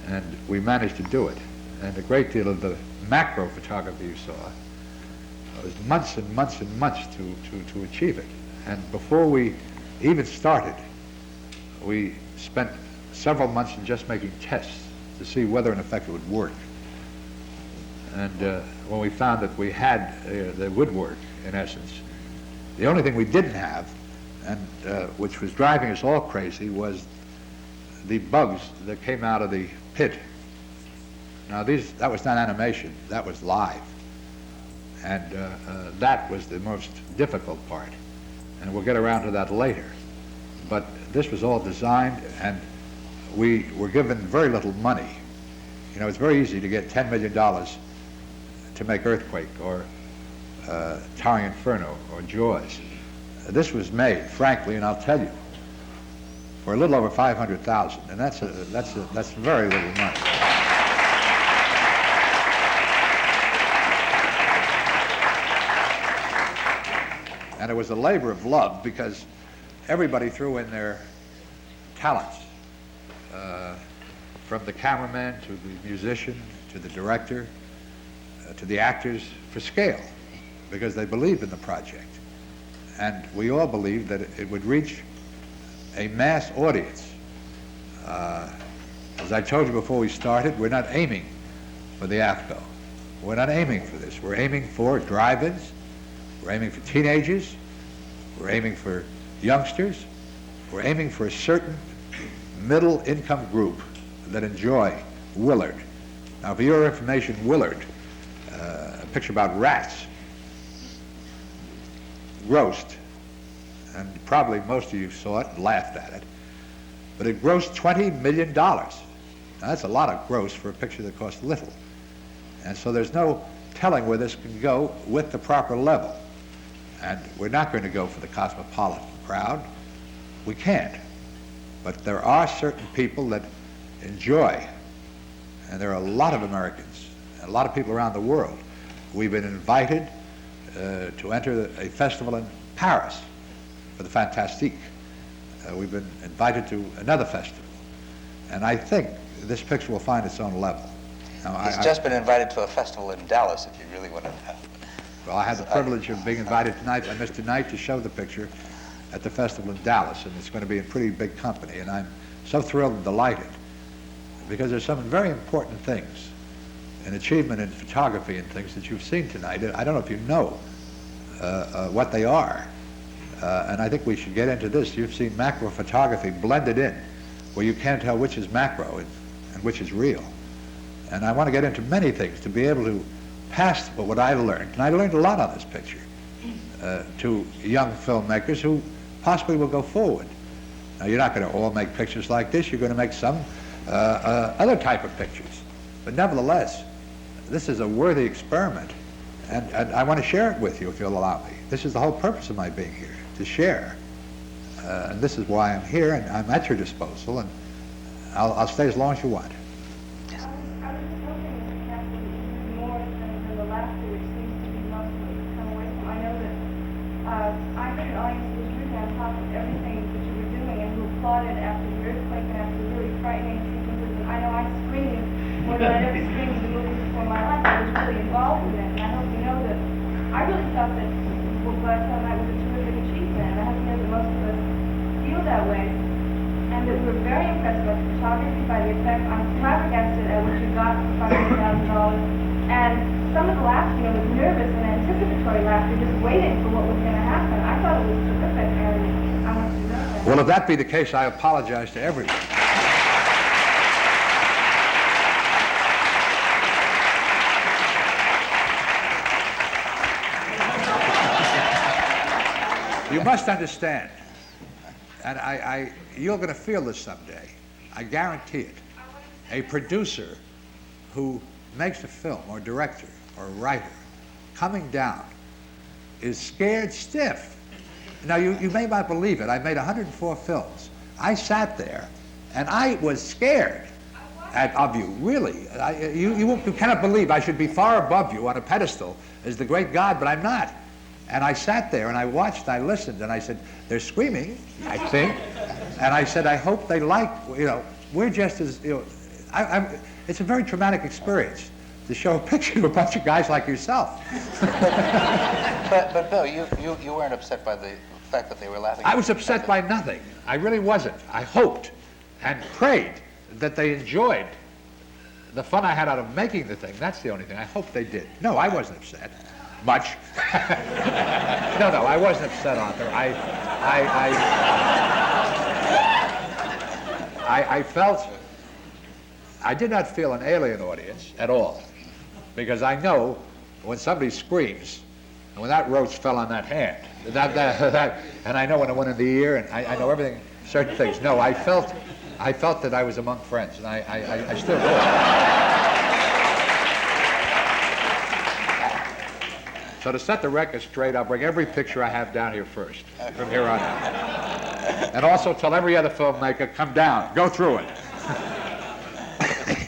Speaker 2: And we managed to do it. And a great deal of the macro photography you saw, it was months and months and months to achieve it. And before we even started, we spent several months in just making tests to see whether in effect it would work. And when we found that we had the woodwork, in essence, the only thing we didn't have, and which was driving us all crazy, was the bugs that came out of the pit. Now that was not animation, that was live. And that was the most difficult part. And we'll get around to that later. But this was all designed, and we were given very little money. You know, it's very easy to get $10 million to make Earthquake, or Towering Inferno, or Jaws. This was made, frankly, and I'll tell you, for a little over $500,000, and that's very little money. And it was a labor of love, because everybody threw in their talents, from the cameraman to the musician to the director to the actors, for scale, because they believed in the project. And we all believed that it would reach a mass audience. As I told you before we started, we're not aiming for the AFCO. We're not aiming for this. We're aiming for drive-ins. We're aiming for teenagers. We're aiming for youngsters. We're aiming for a certain middle-income group that enjoy Willard. Now, for your information, Willard, a picture about rats, grossed, and probably most of you saw it and laughed at it, but it grossed $20 million. Now, that's a lot of gross for a picture that cost little. And so there's no telling where this can go with the proper level. And we're not going to go for the cosmopolitan crowd. We can't. But there are certain people that enjoy, and there are a lot of Americans, a lot of people around the world. We've been invited to enter a festival in Paris for the Fantastique. We've been invited to another festival. And I think this picture will find its own level. Now,
Speaker 1: He's just been invited to a festival in Dallas, if you really want to know.
Speaker 2: Well, I had the privilege of being invited tonight by Mr. Knight to show the picture at the festival in Dallas, and it's going to be in pretty big company, and I'm so thrilled and delighted because there's some very important things, an achievement in photography and things that you've seen tonight. I don't know if you know what they are, and I think we should get into this. You've seen macro photography blended in, where you can't tell which is macro and which is real. And I want to get into many things to be able to pass what I learned, and I learned a lot on this picture, to young filmmakers who possibly will go forward. Now, you're not going to all make pictures like this. You're going to make some other type of pictures. But nevertheless, this is a worthy experiment, and I want to share it with you if you'll allow me. This is the whole purpose of my being here, to share. And this is why I'm here, and I'm at your disposal, and I'll stay as long as you want.
Speaker 3: I heard an audience who was really on top of everything that you were doing and who applauded after the earthquake and after the really frightening sequences. And I know I screamed more than I'd ever screamed in the movies before in my life. I was really involved in it, and I hope you know that I really felt that what I saw tonight was a terrific achievement, and I hope you know that most of us feel that way. And that we were very impressed by the photography, by the effect. I'm flabbergasted at what you got for $500,000. And some of the laughter, you know, was nervous and anticipatory laughter, just waiting for what was going to happen. I thought it was terrific, and I want you to know that.
Speaker 2: Well, if that be the case, I apologize to everyone. You must understand, and you're going to feel this someday. I guarantee it. A producer who makes a film, or director, or writer, coming down, is scared stiff. Now, you may not believe it. I made 104 films. I sat there, and I was scared of you, really. You cannot believe I should be far above you on a pedestal as the great God, but I'm not. And I sat there, and I watched, and I listened, and I said, they're screaming, I think. And I said, I hope they like, you know, we're just as, you know, it's a very traumatic experience to show a picture of a bunch of guys like yourself.
Speaker 1: But Bill, you weren't upset by the fact that they were laughing?
Speaker 2: I was upset by nothing. I really wasn't. I hoped and prayed that they enjoyed the fun I had out of making the thing. That's the only thing. I hope they did. No, I wasn't upset. Much. No, I wasn't upset, Arthur. I felt, I did not feel an alien audience at all, because I know when somebody screams, and when that roach fell on that hand, and I know when it went in the ear, and I know everything, certain things. No, I felt that I was among friends, and I still do. So to set the record straight, I'll bring every picture I have down here first, from here on out. And also tell every other filmmaker, come down, go through it.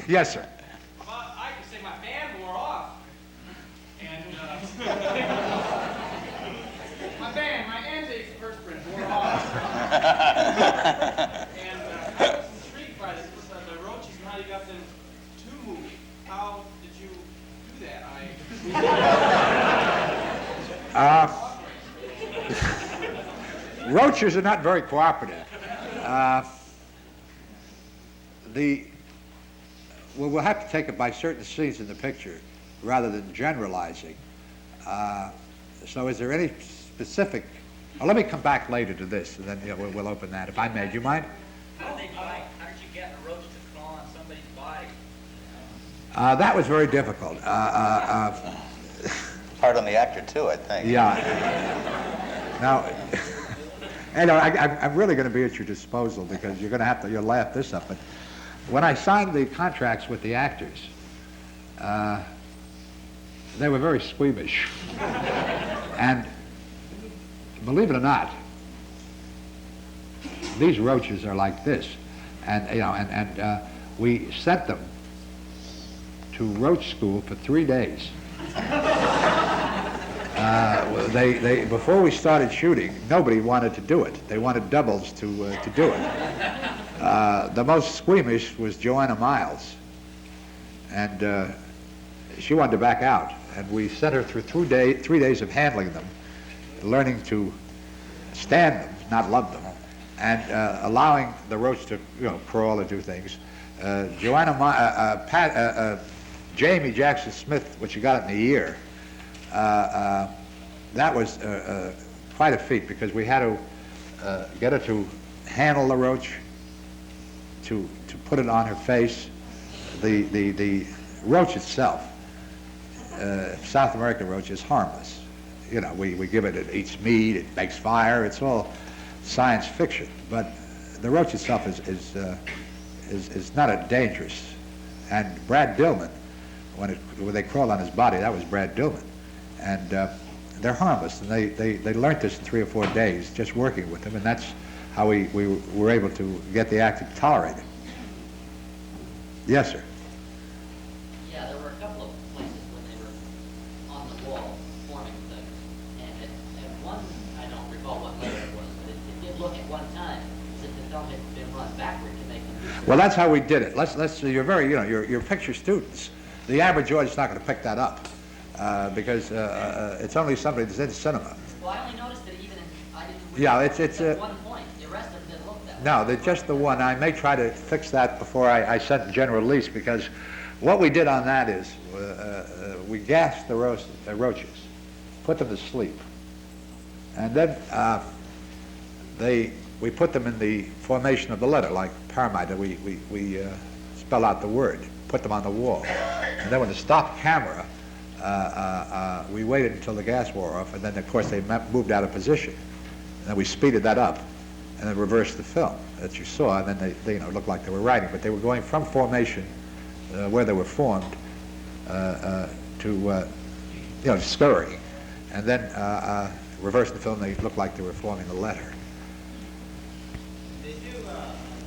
Speaker 2: Yes, sir.
Speaker 4: Well, I can say my band wore off. And, my anti-perspirant wore off. And I was intrigued by the roaches and how you got them to move. How did you do that?
Speaker 2: Roaches are not very cooperative. We'll have to take it by certain scenes in the picture rather than generalizing. So is there any specific, well, let me come back later to this, and then we'll open that, if I may. Do you mind?
Speaker 5: How did you get a roach to crawl on somebody's body?
Speaker 2: That was very difficult.
Speaker 1: Hard on the actor, too, I think.
Speaker 2: Yeah. Now, I'm really going to be at your disposal because you're going to have to, you'll laugh this up, but when I signed the contracts with the actors, they were very squeamish. And believe it or not, these roaches are like this. And, you know, and we sent them to roach school for 3 days. Before we started shooting, nobody wanted to do it. They wanted doubles to do it. The most squeamish was Joanna Miles, and she wanted to back out. And we sent her through 3 days of handling them, learning to stand them, not love them, and allowing the roach to, you know, crawl and do things. Jamie Jackson Smith, when she got it in a year, that was quite a feat, because we had to get her to handle the roach, to put it on her face. The roach itself, South American roach, is harmless. You know, we give it, it eats meat, it makes fire, it's all science fiction. But the roach itself is not a dangerous. And Brad Dillman, when they crawled on his body, that was Brad Dillman. And they're harmless, and they learned this in 3 or 4 days just working with them, and that's how we were able to get the actor to tolerate it. Yes, sir.
Speaker 5: Yeah, there were a couple of places when they were on the wall forming things, and at one, I don't recall what layer it was, but it did look at one time as if the film had been run backward to make them do so.
Speaker 2: Well, that's how we did it. You're very, you know, you're picture students. The average audience is not going to pick that up. Because it's only somebody that's in cinema.
Speaker 5: Well, I only noticed that even I didn't.
Speaker 2: Yeah, it's
Speaker 5: at one point. The rest of them didn't look that way.
Speaker 2: No, they're just the one. I may try to fix that before I send general release, because what we did on that is we gassed the roaches, put them to sleep, and then we put them in the formation of the letter, like Paramount. We spell out the word, put them on the wall, and then when the stop camera. We waited until the gas wore off, and then of course they moved out of position. And then we speeded that up, and then reversed the film that you saw, and then they you know, looked like they were writing, but they were going from formation where they were formed to you know, scurry, and then reversed the film. They looked like they were forming a letter.
Speaker 6: Did you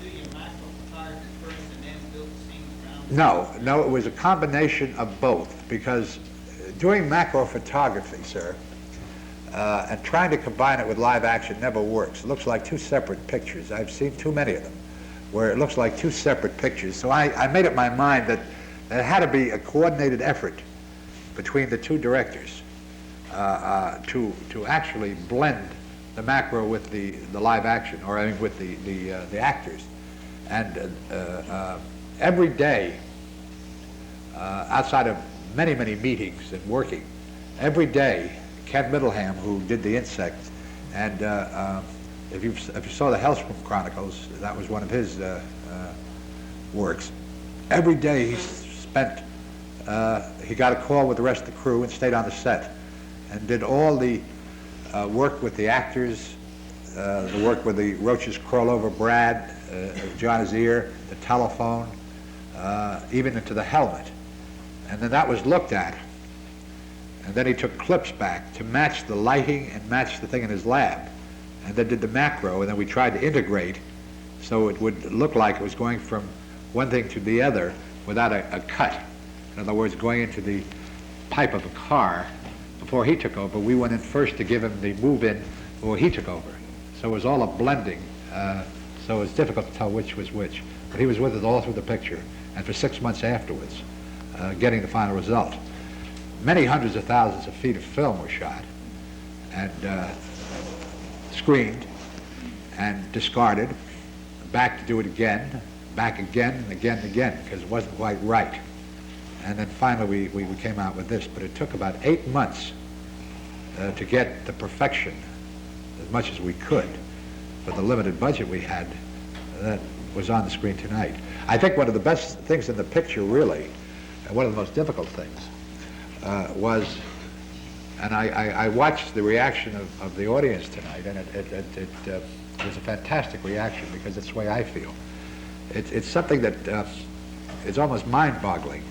Speaker 6: do your macro photography first and then build the scenes around?
Speaker 2: No, it was a combination of both, because doing macro photography, sir, and trying to combine it with live action never works. It looks like two separate pictures. I've seen too many of them where it looks like two separate pictures. So I made up my mind that there had to be a coordinated effort between the two directors to actually blend the macro with the live action, or I mean with the actors. And every day, outside of many meetings and working, every day, Ken Middleham, who did the insect, and if you saw the Hellstrom Chronicles, that was one of his works. Every day he spent, he got a call with the rest of the crew and stayed on the set and did all the work with the actors, the work where the roaches crawl over Brad, John's ear, the telephone, even into the helmet. And then that was looked at. And then he took clips back to match the lighting and match the thing in his lab. And then did the macro, and then we tried to integrate so it would look like it was going from one thing to the other without a cut. In other words, going into the pipe of a car before he took over. We went in first to give him the move-in before he took over. So it was all a blending. So it was difficult to tell which was which. But he was with us all through the picture, and for 6 months afterwards, getting the final result. Many hundreds of thousands of feet of film were shot and screened and discarded, back to do it again, back again and again and again, because it wasn't quite right. And then finally we came out with this, but it took about 8 months to get the perfection as much as we could for the limited budget we had that was on the screen tonight. I think one of the best things in the picture, really, and one of the most difficult things, was, and I watched the reaction of the audience tonight, and it was a fantastic reaction, because it's the way I feel. It's something that is almost mind-boggling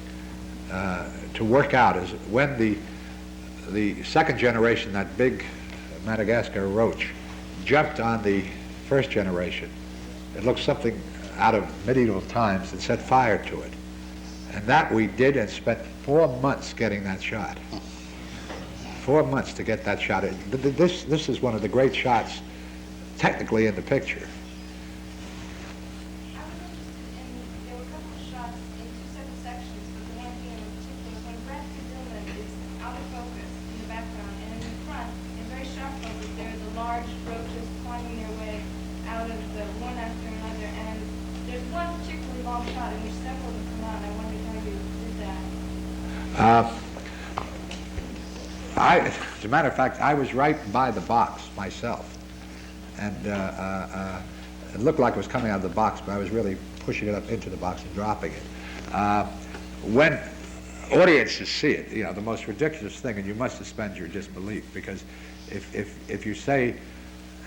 Speaker 2: to work out, is when the second generation, that big Madagascar roach, jumped on the first generation, It looked something out of medieval times and set fire to it. And that we did and spent 4 months getting that shot. 4 months to get that shot. This is one of the great shots technically in the picture.
Speaker 3: I was interested in, there were a couple of shots in two separate sections, but the one here in particular, when Brad Dillon is out of focus in the background, and in the front, in very sharp focus, there are the large roaches climbing their way out of the one after another, and there's one particularly long shot in which several of them come out, and I wondered how you did that.
Speaker 2: As a matter of fact, I was right by the box myself. And it looked like it was coming out of the box, but I was really pushing it up into the box and dropping it. When audiences see it, you know, the most ridiculous thing, and you must suspend your disbelief, because if you say,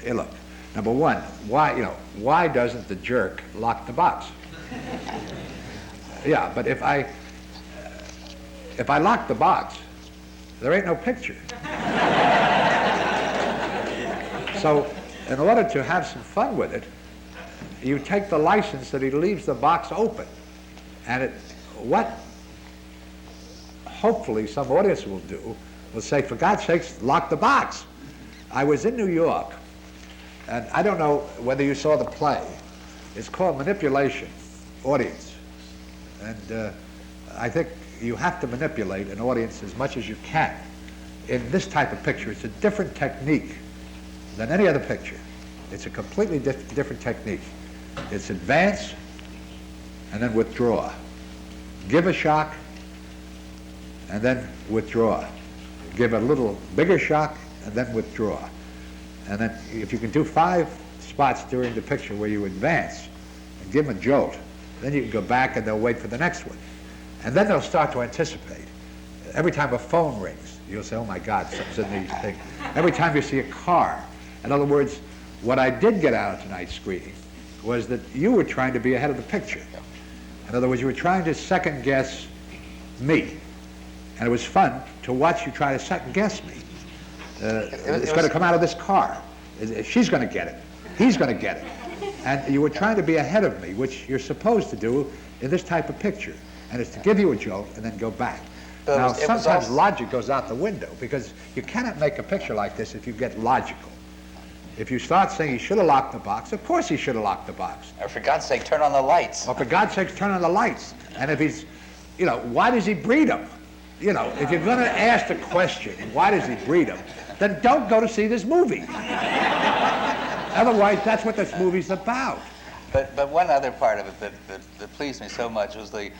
Speaker 2: hey, look, number one, why doesn't the jerk lock the box? Yeah, but if I lock the box, there ain't no picture. So, in order to have some fun with it, you take the license that he leaves the box open. And what hopefully some audience will do will say, for God's sakes, lock the box. I was in New York, and I don't know whether you saw the play. It's called Manipulation, Audience. And I think you have to manipulate an audience as much as you can. In this type of picture, it's a different technique than any other picture. It's a completely different technique. It's advance and then withdraw. Give a shock and then withdraw. Give a little bigger shock and then withdraw. And then if you can do 5 spots during the picture where you advance and give them a jolt, then you can go back and they'll wait for the next one. And then they'll start to anticipate. Every time a phone rings, you'll say, oh my God, something's in the thing. Every time you see a car. In other words, what I did get out of tonight's screening was that you were trying to be ahead of the picture. In other words, you were trying to second guess me. And it was fun to watch you try to second guess me. It's going to come out of this car. She's going to get it. He's going to get it. And you were trying to be ahead of me, which you're supposed to do in this type of picture. And it's to give you a jolt and then go back. Now, sometimes logic goes out the window, because you cannot make a picture like this if you get logical. If you start saying he should have locked the box, of course he should have locked the box.
Speaker 1: Or for God's sake, turn on the lights.
Speaker 2: Or for God's sake, turn on the lights. And if he's, you know, why does he breed them? You know, if you're going to ask the question, why does he breed them, then don't go to see this movie. Otherwise, that's what this movie's about.
Speaker 1: But one other part of it that pleased me so much was the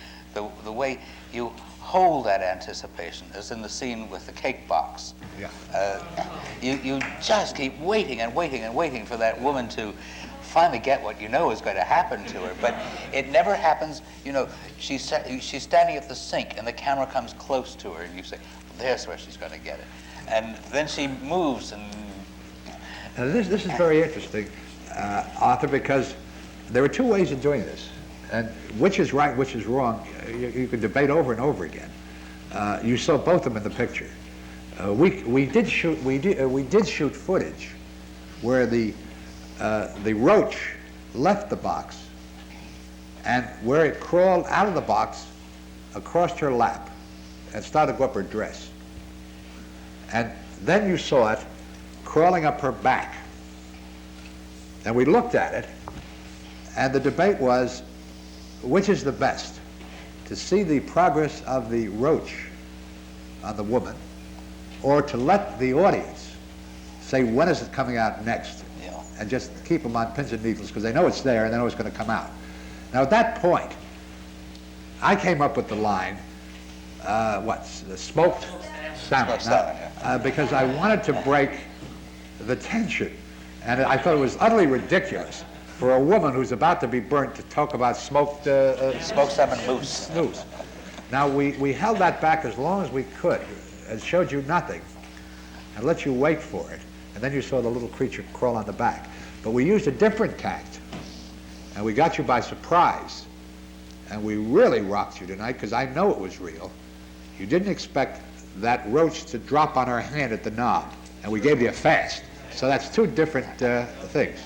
Speaker 1: way you hold that anticipation, as in the scene with the cake box.
Speaker 2: Yeah.
Speaker 1: You just keep waiting and waiting and waiting for that woman to finally get what you know is going to happen to her, but it never happens. You know, she's standing at the sink and the camera comes close to her and you say, there's where she's going to get it. And then she moves and...
Speaker 2: Now this is very interesting, Arthur, because there are 2 ways of doing this. And which is right, which is wrong, you could debate over and over again. You saw both of them in the picture. We did shoot footage where the roach left the box, and where it crawled out of the box across her lap and started to go up her dress. And then you saw it crawling up her back. And we looked at it, and the debate was, which is the best? To see the progress of the roach on the woman, or to let the audience say, when is it coming out next?
Speaker 1: Yeah.
Speaker 2: And just keep them on pins and needles, because they know it's there and they know it's going to come out. Now at that point, I came up with the line, the smoked salmon, because I wanted to break the tension. And I thought it was utterly ridiculous for a woman who's about to be burnt to talk about smoked
Speaker 1: salmon mousse.
Speaker 2: Now, we held that back as long as we could and showed you nothing and let you wait for it. And then you saw the little creature crawl on the back. But we used a different tact, and we got you by surprise. And we really rocked you tonight, because I know it was real. You didn't expect that roach to drop on her hand at the knob, and we gave you a fast. So that's 2 different things.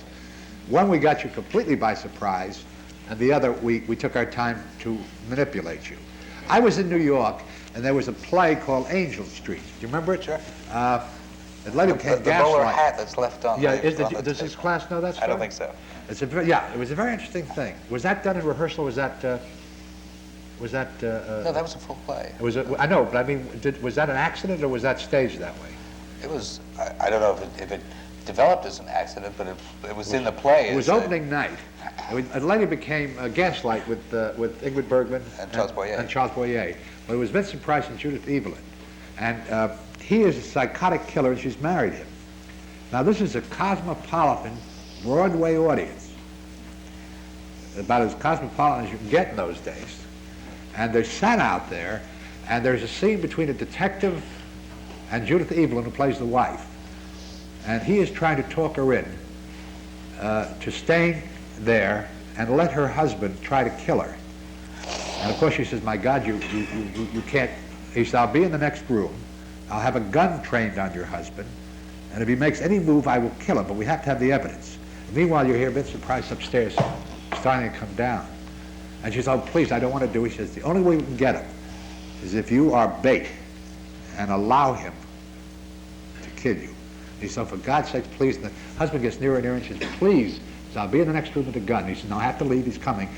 Speaker 2: One, we got you completely by surprise, and the other, we took our time to manipulate you. I was in New York, and there was a play called Angel Street. Do you remember it?
Speaker 1: Sure.
Speaker 2: It later became
Speaker 1: The bowler
Speaker 2: Gaslight.
Speaker 1: hat that's left on.
Speaker 2: Yeah,
Speaker 1: on the
Speaker 2: does this
Speaker 1: table.
Speaker 2: class know that story?
Speaker 1: I don't think so.
Speaker 2: It's a yeah, it was a very interesting thing. Was that done in rehearsal? Was that?
Speaker 1: No, that was a full play.
Speaker 2: Was it? I know, but I mean, was that an accident or was that staged that way?
Speaker 1: It was. I don't know if it developed as an accident, but it was in the play.
Speaker 2: It was opening night. It later became Gaslight with Ingrid Bergman
Speaker 1: And Charles Boyer.
Speaker 2: And Charles Boyer. But it was Vincent Price and Judith Evelyn, and he is a psychotic killer, and she's married him. Now this is a cosmopolitan Broadway audience, about as cosmopolitan as you can get in those days. And they're sat out there, and there's a scene between a detective and Judith Evelyn, who plays the wife. And he is trying to talk her in to staying there and let her husband try to kill her. And of course she says, my God, you can't. He said, I'll be in the next room. I'll have a gun trained on your husband. And if he makes any move, I will kill him, but we have to have the evidence. And meanwhile, you hear Vincent Price upstairs starting to come down. And she says, oh, please, I don't want to do it. She says, the only way we can get him is if you are bait and allow him to kill you. He said, for God's sake, please. And the husband gets nearer and nearer, and she says, please. So I'll be in the next room with the gun. He says, no, I have to leave. He's coming.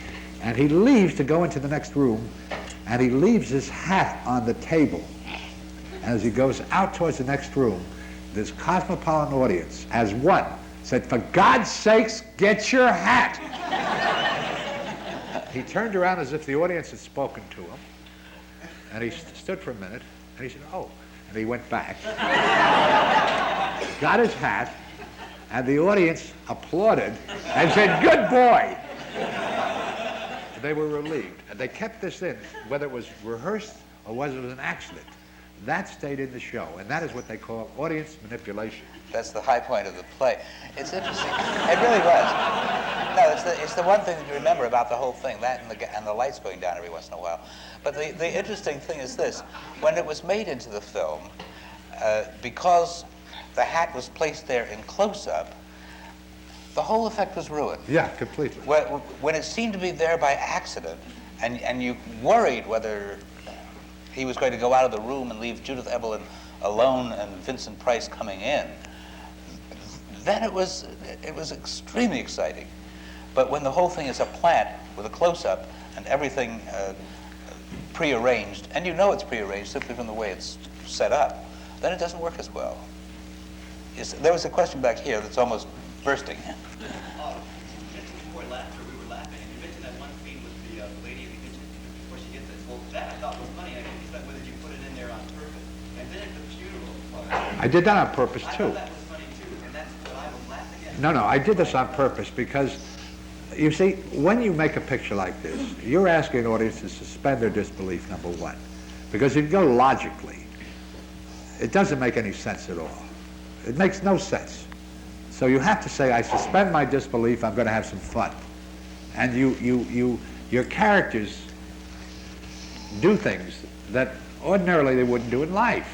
Speaker 2: And he leaves to go into the next room, and he leaves his hat on the table. And as he goes out towards the next room, this cosmopolitan audience, as one, said, for God's sakes, get your hat. He turned around as if the audience had spoken to him, and he stood for a minute, and he said, oh, and he went back, got his hat, and the audience applauded and said, good boy. They were relieved, and they kept this in, whether it was rehearsed or whether it was an accident. That stayed in the show, and that is what they call audience manipulation.
Speaker 1: That's the high point of the play. It's interesting. It really was. No, it's the one thing that you remember about the whole thing, that and the lights going down every once in a while. But the interesting thing is this. When it was made into the film, because the hat was placed there in close-up, the whole effect was ruined.
Speaker 2: Yeah, completely.
Speaker 1: When it seemed to be there by accident, and you worried whether he was going to go out of the room and leave Judith Evelyn alone and Vincent Price coming in, then it was extremely exciting. But when the whole thing is a plant with a close-up and everything prearranged, and you know it's prearranged simply from the way it's set up, then it doesn't work as well. There was a question back here that's almost bursting.
Speaker 7: Before laughter, we were laughing, and you mentioned that one scene with the lady in the kitchen before she gets it. Well, that I thought was funny. I guess that whether you put it in there on purpose. And then at the funeral,
Speaker 2: I did that on purpose,
Speaker 7: I
Speaker 2: too.
Speaker 7: thought that was funny too, and that's why I was laughing at.
Speaker 2: No, I did this on purpose because, you see, when you make a picture like this, you're asking an audience to suspend their disbelief, number one. Because if you go logically, it doesn't make any sense at all. It makes no sense. So you have to say, I suspend my disbelief, I'm going to have some fun. And your characters do things that ordinarily they wouldn't do in life.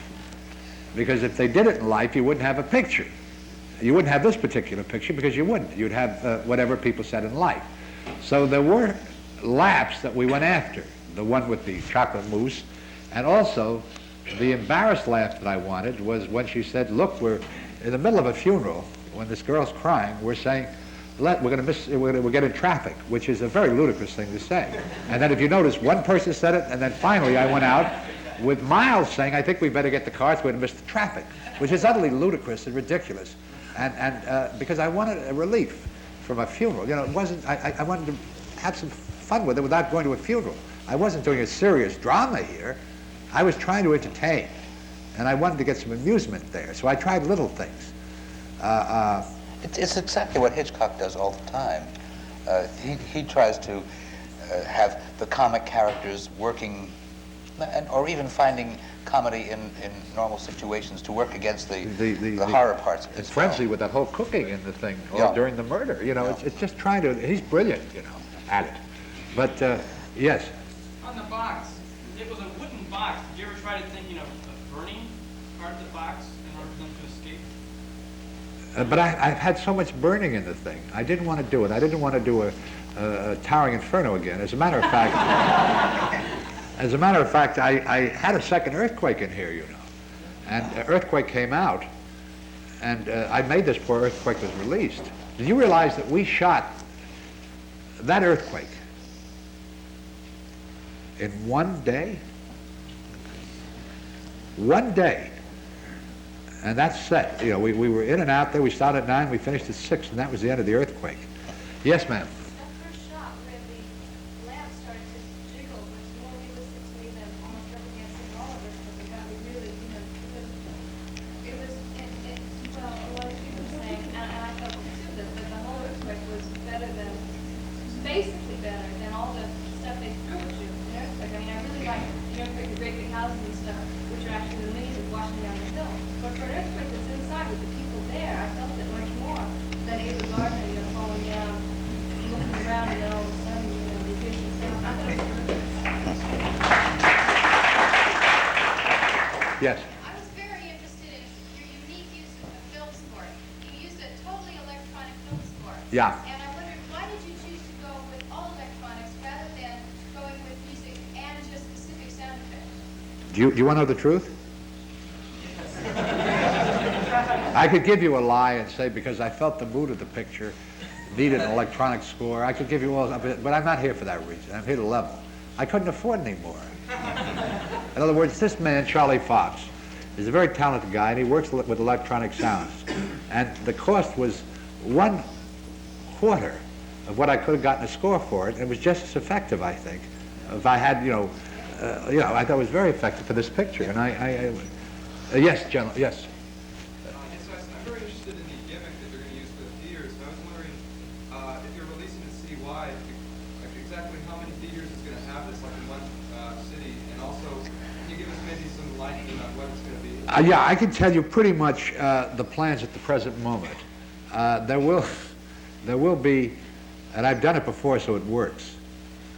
Speaker 2: Because if they did it in life, you wouldn't have a picture. You wouldn't have this particular picture because you wouldn't. You'd have whatever people said in life. So there were laughs that we went after. The one with the chocolate mousse, and also the embarrassed laugh that I wanted was when she said, look, we're in the middle of a funeral, when this girl's crying, we're saying, we'll get in traffic, which is a very ludicrous thing to say. And then if you notice, one person said it, and then finally I went out with Miles saying, I think we better get the cars, we're going to miss the traffic, which is utterly ludicrous and ridiculous. And because I wanted a relief from a funeral. You know, it wasn't, I wanted to have some fun with it without going to a funeral. I wasn't doing a serious drama here. I was trying to entertain, and I wanted to get some amusement there, so I tried little things.
Speaker 1: It's exactly what Hitchcock does all the time. He tries to have the comic characters working, or even finding comedy in normal situations to work against the horror parts of his
Speaker 2: It's frenzy
Speaker 1: film.
Speaker 2: with that whole cooking in the thing, or
Speaker 1: Yeah.
Speaker 2: during the murder. You know,
Speaker 1: Yeah.
Speaker 2: it's just trying to, he's brilliant, you know, at it. But, yes.
Speaker 4: On the box, it was a wooden box. Did you ever try to think, of burning part of the box in order for them to escape?
Speaker 2: But I've had so much burning in the thing. I didn't want to do it. I didn't want to do a towering inferno again. As a matter of fact, I had a second earthquake in here, you know. And the earthquake came out, and I made this before earthquake was released. Did you realize that we shot that earthquake in one day? One day. And that's set. You know, we were in and out there. We started at 9, we finished at 6, and that was the end of the earthquake. Yes, ma'am.
Speaker 3: That first shot where the lamp started to jiggle was more realistic to me than almost everything I've seen all of us, because it got me really, you know, because it was, well, a lot of people were saying, and I felt it too, that the whole earthquake was better than, basically better than all the stuff they threw at you in the earthquake. I mean, I really like the earthquake, the great big houses and stuff, which are actually the leaves washing down the hill. But for an earthquake that's inside with the people there, I felt it much more than Ava Gardner, you know, falling down, looking around, and then all of a sudden, you know, the vision. So I thought it was perfect.
Speaker 2: Yes.
Speaker 8: I was very interested in your unique use of the film score. You used a totally electronic film score.
Speaker 2: Yeah.
Speaker 8: And I wondered, why did you choose to go with all electronics rather than going with music and just specific sound effects?
Speaker 2: Do you want to know the truth? I could give you a lie and say because I felt the mood of the picture needed an electronic score. I could give you all, but I'm not here for that reason. I'm here to level. I couldn't afford any more. In other words, this man, Charlie Fox, is a very talented guy, and he works with electronic sounds. And the cost was 1/4 of what I could have gotten a score for it, and it was just as effective, I think. If I had, I thought it was very effective for this picture. And yes, gentlemen, yes.
Speaker 4: I'm very interested in the gimmick that you're going to use for the theaters. And I was wondering if you're releasing it citywide, like exactly how many theaters is going to have this, like in one city, and also can you give us maybe some lighting on what it's going to be?
Speaker 2: Yeah, I can tell you pretty much the plans at the present moment. There will be, and I've done it before, so it works.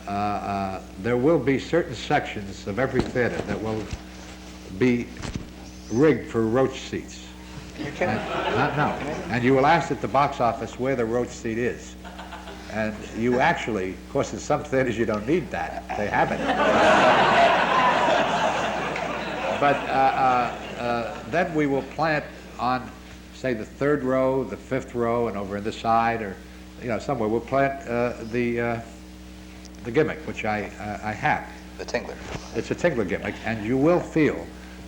Speaker 2: There will be certain sections of every theater that will be rigged for roach seats.
Speaker 1: You kidding?
Speaker 2: No. And you will ask at the box office where the roach seat is. And you actually, of course, in some theaters you don't need that. They have it. But then we will plant on, say, the 3rd row, the 5th row, and over in the side, or somewhere we'll plant the gimmick, which I have.
Speaker 1: The Tingler.
Speaker 2: It's a Tingler gimmick, and you will feel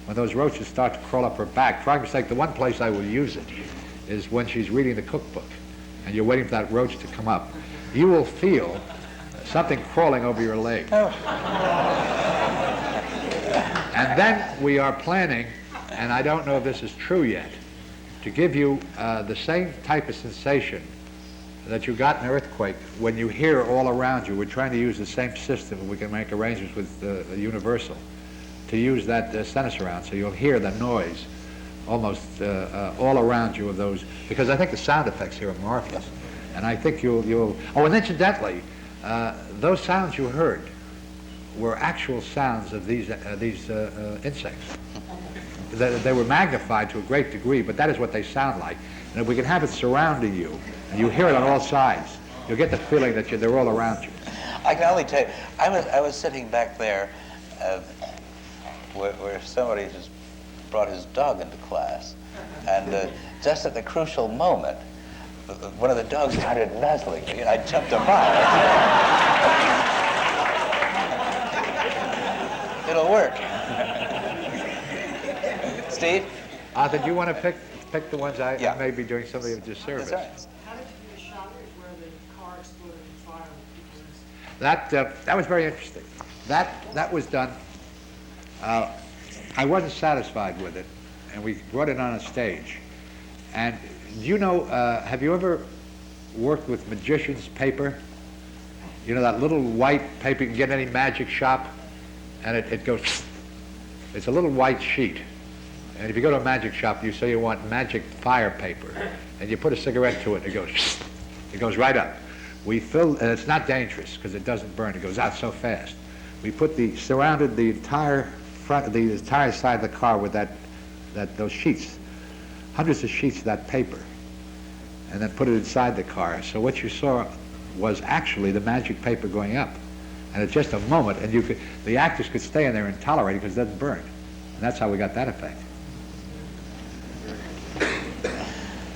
Speaker 2: when those roaches start to crawl up her back. For argument's sake, the one place I will use it is when she's reading the cookbook, and you're waiting for that roach to come up. You will feel something crawling over your leg.
Speaker 1: Oh.
Speaker 2: And then we are planning, and I don't know if this is true yet, to give you the same type of sensation that you got in an earthquake when you hear all around you. We're trying to use the same system. We can make arrangements with Universal to use that center surround, so you'll hear the noise almost all around you of those, because I think the sound effects here are marvelous. And I think you'll oh, and incidentally, those sounds you heard were actual sounds of these insects. They were magnified to a great degree, but that is what they sound like. And if we can have it surrounding you, and you hear it on all sides, you'll get the feeling that they're all around you.
Speaker 1: I can only tell you, I was sitting back there where somebody just brought his dog into class, and just at the crucial moment, one of the dogs started nuzzling me, and I jumped him by. It'll work. Steve?
Speaker 2: Arthur, do you want to pick the ones I
Speaker 1: Yeah.
Speaker 2: may be doing somebody a disservice?
Speaker 1: That's right.
Speaker 9: How did you do the shot where the car exploded in fire with people inside?
Speaker 2: That was very interesting. That was done. I wasn't satisfied with it, and we brought it on a stage. And do you know, have you ever worked with magician's paper? You know, that little white paper you can get in any magic shop, and it goes, it's a little white sheet. And if you go to a magic shop, you say you want magic fire paper, and you put a cigarette to it, and it goes right up. We fill, and it's not dangerous because it doesn't burn. It goes out so fast. We surrounded the entire front, the entire side of the car with those sheets, hundreds of sheets of that paper, and then put it inside the car. So what you saw was actually the magic paper going up. And at just a moment, and the actors could stay in there and tolerate it because it doesn't burn. And that's how we got that effect.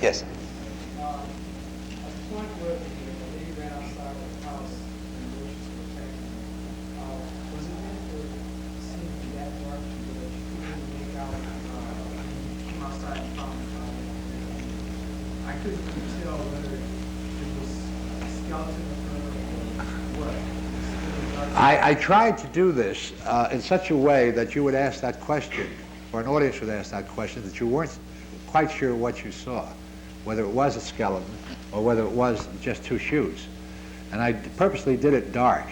Speaker 1: Yes.
Speaker 9: A point where the lady ran outside of the house and the roaches were attacking her. Was it meant for the scene to be that dark that you couldn't make out when you came outside and found the body? I couldn't tell whether it was a skeleton of her or what.
Speaker 2: I tried to do this in such a way that you would ask that question, or an audience would ask that question, that you weren't quite sure what you saw, whether it was a skeleton or whether it was just two shoes. And I purposely did it dark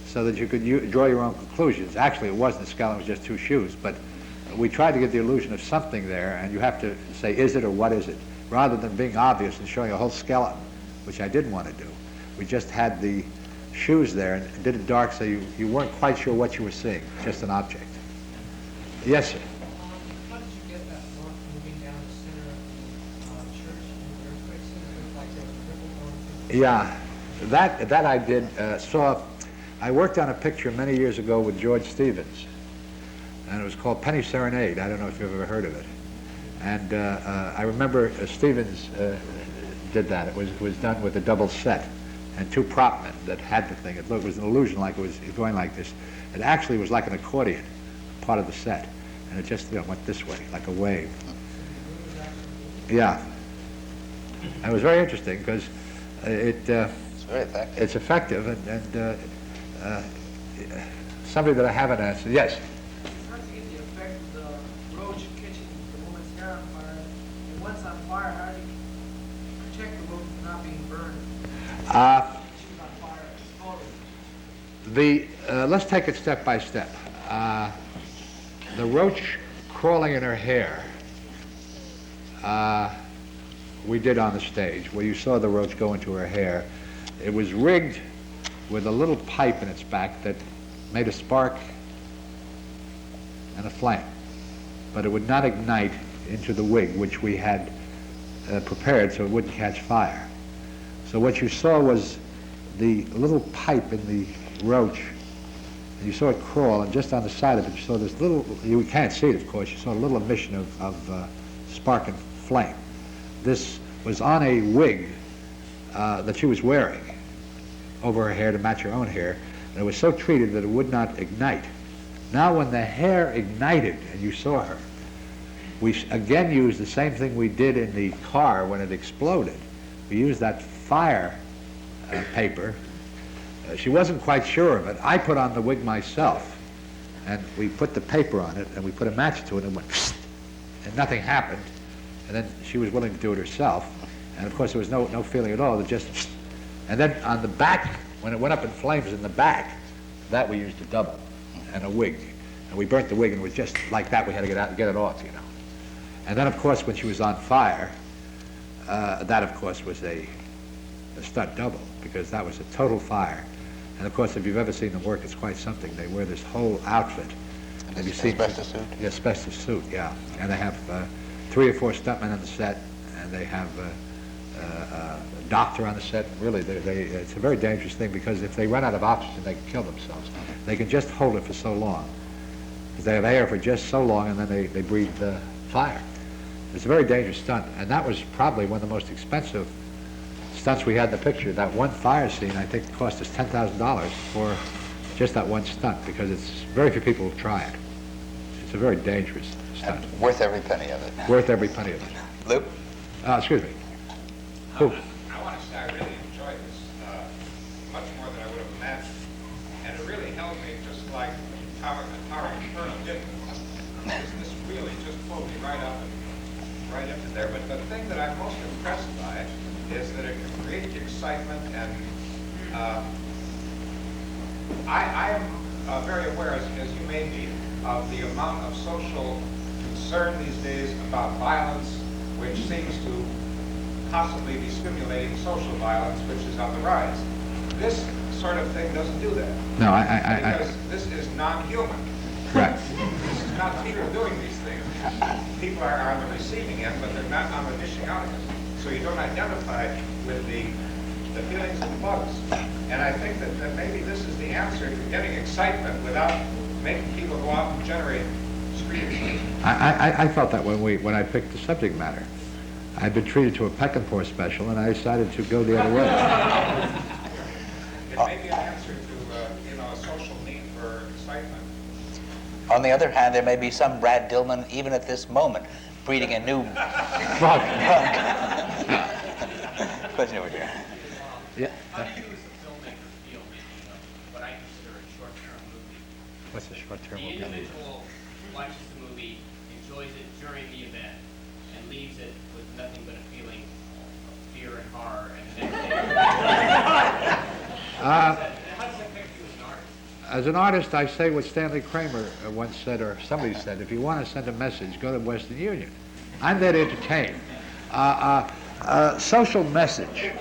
Speaker 2: so that you could draw your own conclusions. Actually, it wasn't a skeleton, it was just two shoes, but we tried to get the illusion of something there, and you have to say, is it or what is it? Rather than being obvious and showing a whole skeleton, which I didn't want to do. We just had the shoes there and did it dark so you weren't quite sure what you were seeing, just an object. Yes, sir?
Speaker 9: How did you get that mark moving down the center of the church and the earthquake center? It looked like there was a ripple going through.
Speaker 2: Yeah, that I did. I worked on a picture many years ago with George Stevens, and it was called Penny Serenade. I don't know if you've ever heard of it. And I remember Stevens did that. It was done with a double set and two prop men that had the thing. It was an illusion like it was going like this. It actually was like an accordion, part of the set. And it just went this way, like a wave. Yeah. It was very interesting because
Speaker 1: It's very effective.
Speaker 2: it's effective, and somebody that I haven't answered. Yes?
Speaker 9: How did you get the effect of the roach catching the woman's hair on fire? And once on fire, how do you protect the woman from not being burned? She was on fire. Totally.
Speaker 2: Let's take it step by step. The roach crawling in her hair, we did on the stage, where you saw the roach go into her hair. It was rigged with a little pipe in its back that made a spark and a flame, but it would not ignite into the wig, which we had prepared so it wouldn't catch fire. So what you saw was the little pipe in the roach, and you saw it crawl, and just on the side of it you saw this little, you can't see it of course, you saw a little emission of spark and flame. This was on a wig that she was wearing over her hair to match her own hair, and it was so treated that it would not ignite. Now when the hair ignited and you saw her, we again used the same thing we did in the car when it exploded. We used that fire paper. She wasn't quite sure of it. I put on the wig myself, and we put the paper on it, and we put a match to it, and went psst, and nothing happened. And then she was willing to do it herself, and of course there was no feeling at all. It just psst. And then on the back, when it went up in flames in the back, that we used a double and a wig, and we burnt the wig, and it was just like that. We had to get it off, And then of course when she was on fire, that of course was a stunt double, because that was a total fire. And of course, if you've ever seen them work, it's quite something. They wear this whole outfit. Have you seen
Speaker 1: asbestos suit?
Speaker 2: Yeah, asbestos suit, yeah. And they have 3 or 4 stuntmen on the set, and they have a doctor on the set. Really, it's a very dangerous thing, because if they run out of oxygen, they can kill themselves. They can just hold it for so long, because they have air for just so long, and then they breathe fire. It's a very dangerous stunt, and that was probably one of the most expensive stunts we had in the picture. That one fire scene, I think, cost us $10,000 for just that one stunt, because it's very few people who try it. It's a very dangerous stunt.
Speaker 1: And worth every penny of it.
Speaker 2: Worth every penny of it.
Speaker 1: Lou?
Speaker 2: Excuse me. Who?
Speaker 10: I want to say I really enjoyed this much more than I would have imagined. And it really held me just like Tower Inferno did. This really just pulled me right up and right into there. But the thing that I'm most impressed by is that it can create excitement, and I am very aware, as you may be, of the amount of social concern these days about violence, which seems to possibly be stimulating social violence, which is on the rise. This sort of thing doesn't do that.
Speaker 2: No,
Speaker 10: because this is non-human.
Speaker 2: Correct.
Speaker 10: This is not people doing these things. People are on the receiving end, but they're not on the dishing out of it. so you don't identify with the feelings of the bugs. And I think that maybe this is the answer to getting excitement without making people go out and generate screens.
Speaker 2: I felt that when I picked the subject matter. I'd been treated to a Peckinpah special, and I decided to go the other way.
Speaker 10: It may be an answer to a social need for excitement.
Speaker 1: On the other hand, there may be some Brad Dillman, even at this moment, breeding a new bug. Question over here.
Speaker 2: Yeah.
Speaker 11: How do you as a filmmaker feel making what I consider a short-term movie?
Speaker 2: What's a short-term
Speaker 11: The
Speaker 2: movie?
Speaker 11: individual watches the movie, enjoys it during the event, and leaves it with nothing but a feeling of fear and horror and the next day. How does that affect you as an artist?
Speaker 2: As an artist, I say what Stanley Kramer once said, or somebody said, if you want to send a message, go to Western Union. I'm there to entertain. Social message.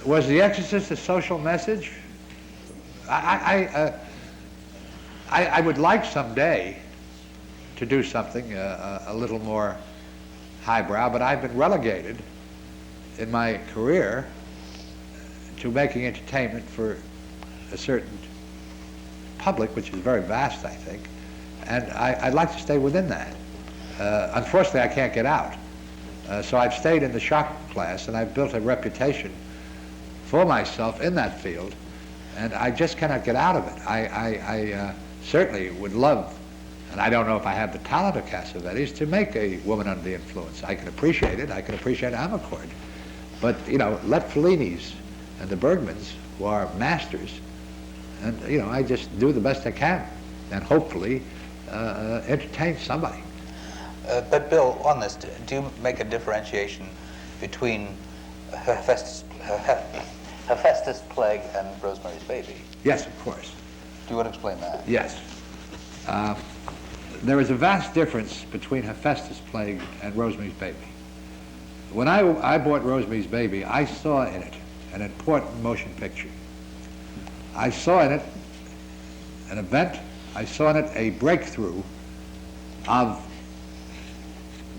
Speaker 2: Was The Exorcist a social message? I would like someday to do something a little more highbrow, but I've been relegated in my career to making entertainment for a certain public, which is very vast, I think, and I'd like to stay within that. Unfortunately, I can't get out. So I've stayed in the shock class, and I've built a reputation for myself in that field, and I just cannot get out of it. I certainly would love, and I don't know if I have the talent of Cassavetes, to make a Woman Under the Influence. I can appreciate it. I can appreciate Amarcord. But, let Fellini's and the Bergmans, who are masters, and, I just do the best I can, and hopefully entertain somebody.
Speaker 1: But Bill, on this, do you make a differentiation between Hephaestus Plague and Rosemary's Baby?
Speaker 2: Yes, of course.
Speaker 1: Do you want to explain that?
Speaker 2: Yes. There is a vast difference between Hephaestus Plague and Rosemary's Baby. When I bought Rosemary's Baby, I saw in it an important motion picture. I saw in it an event. I saw in it a breakthrough of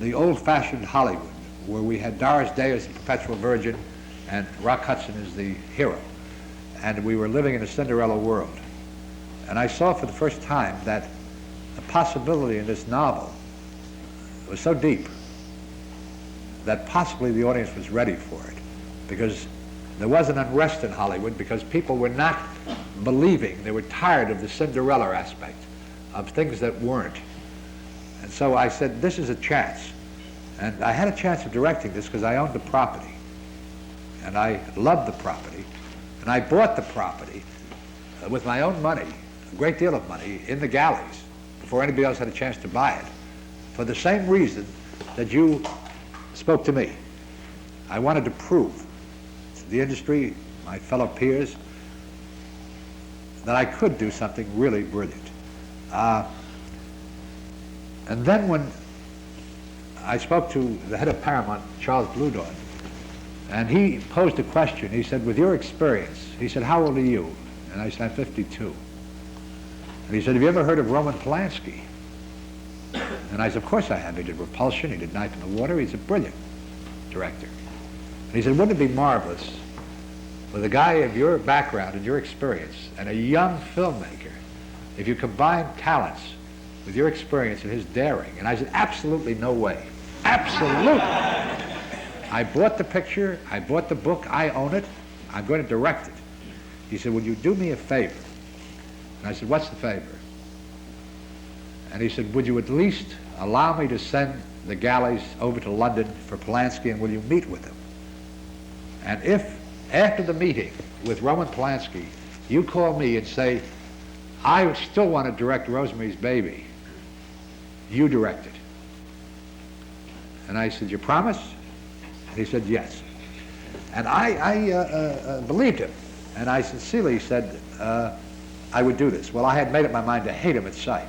Speaker 2: the old-fashioned Hollywood, where we had Doris Day as the perpetual virgin and Rock Hudson as the hero. And we were living in a Cinderella world. And I saw for the first time that the possibility in this novel was so deep that possibly the audience was ready for it, because there was an unrest in Hollywood because people were not believing. They were tired of the Cinderella aspect, of things that weren't. And so I said, this is a chance. And I had a chance of directing this because I owned the property. And I loved the property. And I bought the property with my own money, a great deal of money, in the galleys, before anybody else had a chance to buy it, for the same reason that you spoke to me. I wanted to prove to the industry, my fellow peers, that I could do something really brilliant. And then when I spoke to the head of Paramount, Charles Bluedorn, and he posed a question. He said, with your experience, he said, how old are you? And I said, I'm 52. And he said, have you ever heard of Roman Polanski? And I said, of course I have. He did Repulsion, he did Knife in the Water. He's a brilliant director. And he said, wouldn't it be marvelous with a guy of your background and your experience and a young filmmaker if you combine talents with your experience and his daring? And I said, absolutely no way. Absolutely. I bought the picture, I bought the book, I own it, I'm going to direct it. He said, would you do me a favor? And I said, what's the favor? And he said, would you at least allow me to send the galleys over to London for Polanski, and will you meet with him? And if, after the meeting with Roman Polanski, you call me and say, I still want to direct Rosemary's Baby, you direct it. And I said, you promise? And he said, yes. And I believed him. And I sincerely said, I would do this. Well, I had made up my mind to hate him at sight,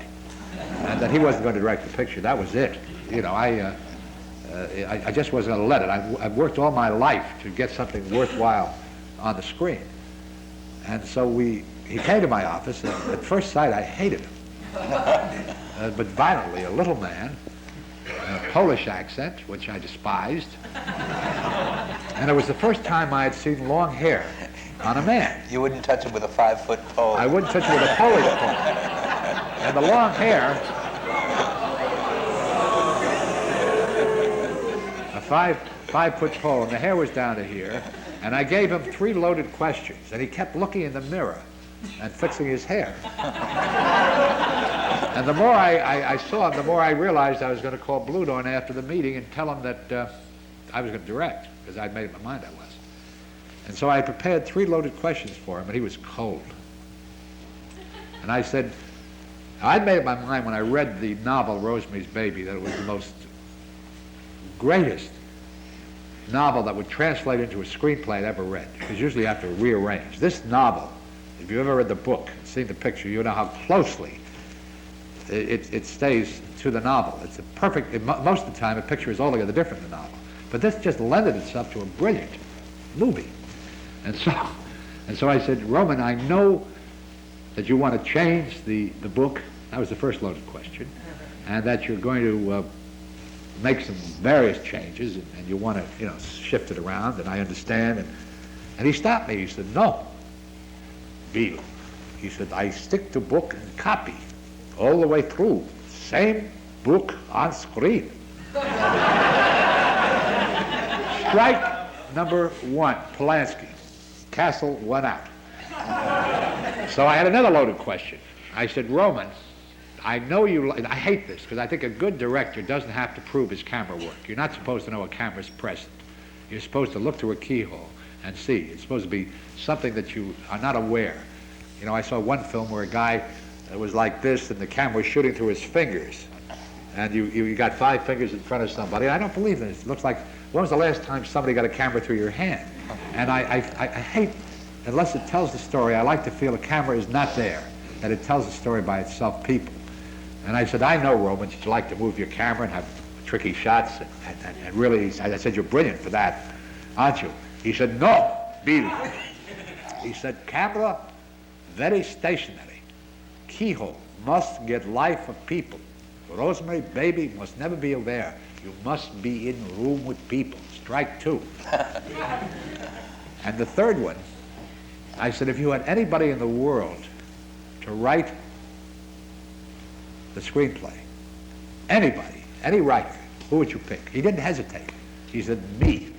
Speaker 2: and that he wasn't going to direct the picture. That was it. I just wasn't going to let it. I've worked all my life to get something worthwhile on the screen. And so he came to my office, and at first sight I hated him. But violently, a little man, Polish accent, which I despised. And it was the first time I had seen long hair on a man.
Speaker 1: You wouldn't touch it with a 5-foot pole.
Speaker 2: I wouldn't touch it with a Polish pole. And the long hair, a five-foot pole, and the hair was down to here. And I gave him 3 loaded questions, and he kept looking in the mirror and fixing his hair. And the more I saw him, the more I realized I was going to call Blue Dawn after the meeting and tell him that I was going to direct, because I'd made up my mind I was. And so I prepared 3 loaded questions for him, and he was cold. And I said, I'd made up my mind when I read the novel Rosemary's Baby that it was the most greatest novel that would translate into a screenplay I'd ever read, because usually you have to rearrange. This novel, if you've ever read the book and seen the picture, you know how closely it stays to the novel. It's a perfect, most of the time a picture is altogether different than the novel. But this just lended itself to a brilliant movie. And so I said, Roman, I know that you want to change the book. That was the first loaded question. And that you're going to make some various changes, and you want to, shift it around, and I understand. And he stopped me. He said, no, Bill. He said, I stick to book and copy all the way through. Same book on screen. Strike number 1, Polanski. Castle went out. So I had another loaded question. I said, Roman, I know you, I hate this, because I think a good director doesn't have to prove his camera work. You're not supposed to know a camera's present. You're supposed to look through a keyhole and see. It's supposed to be something that you are not aware. I saw one film where a guy was like this, and the camera was shooting through his fingers. And you got 5 fingers in front of somebody. I don't believe this. It looks like, when was the last time somebody got a camera through your hand? And I hate, unless it tells the story, I like to feel a camera is not there, that it tells the story by itself, people. And I said, I know, Roman, that you like to move your camera and have tricky shots, and really, I said, you're brilliant for that, aren't you? He said, no, Bill. He said, camera, very stationary. Keyhole, must get life of people. Rosemary, Baby, must never be aware. You must be in room with people. Strike 2. And the third one, I said, if you had anybody in the world to write the screenplay, anybody, any writer, who would you pick? He didn't hesitate. He said, me.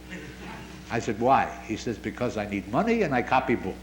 Speaker 2: I said, why? He says, because I need money and I copy book.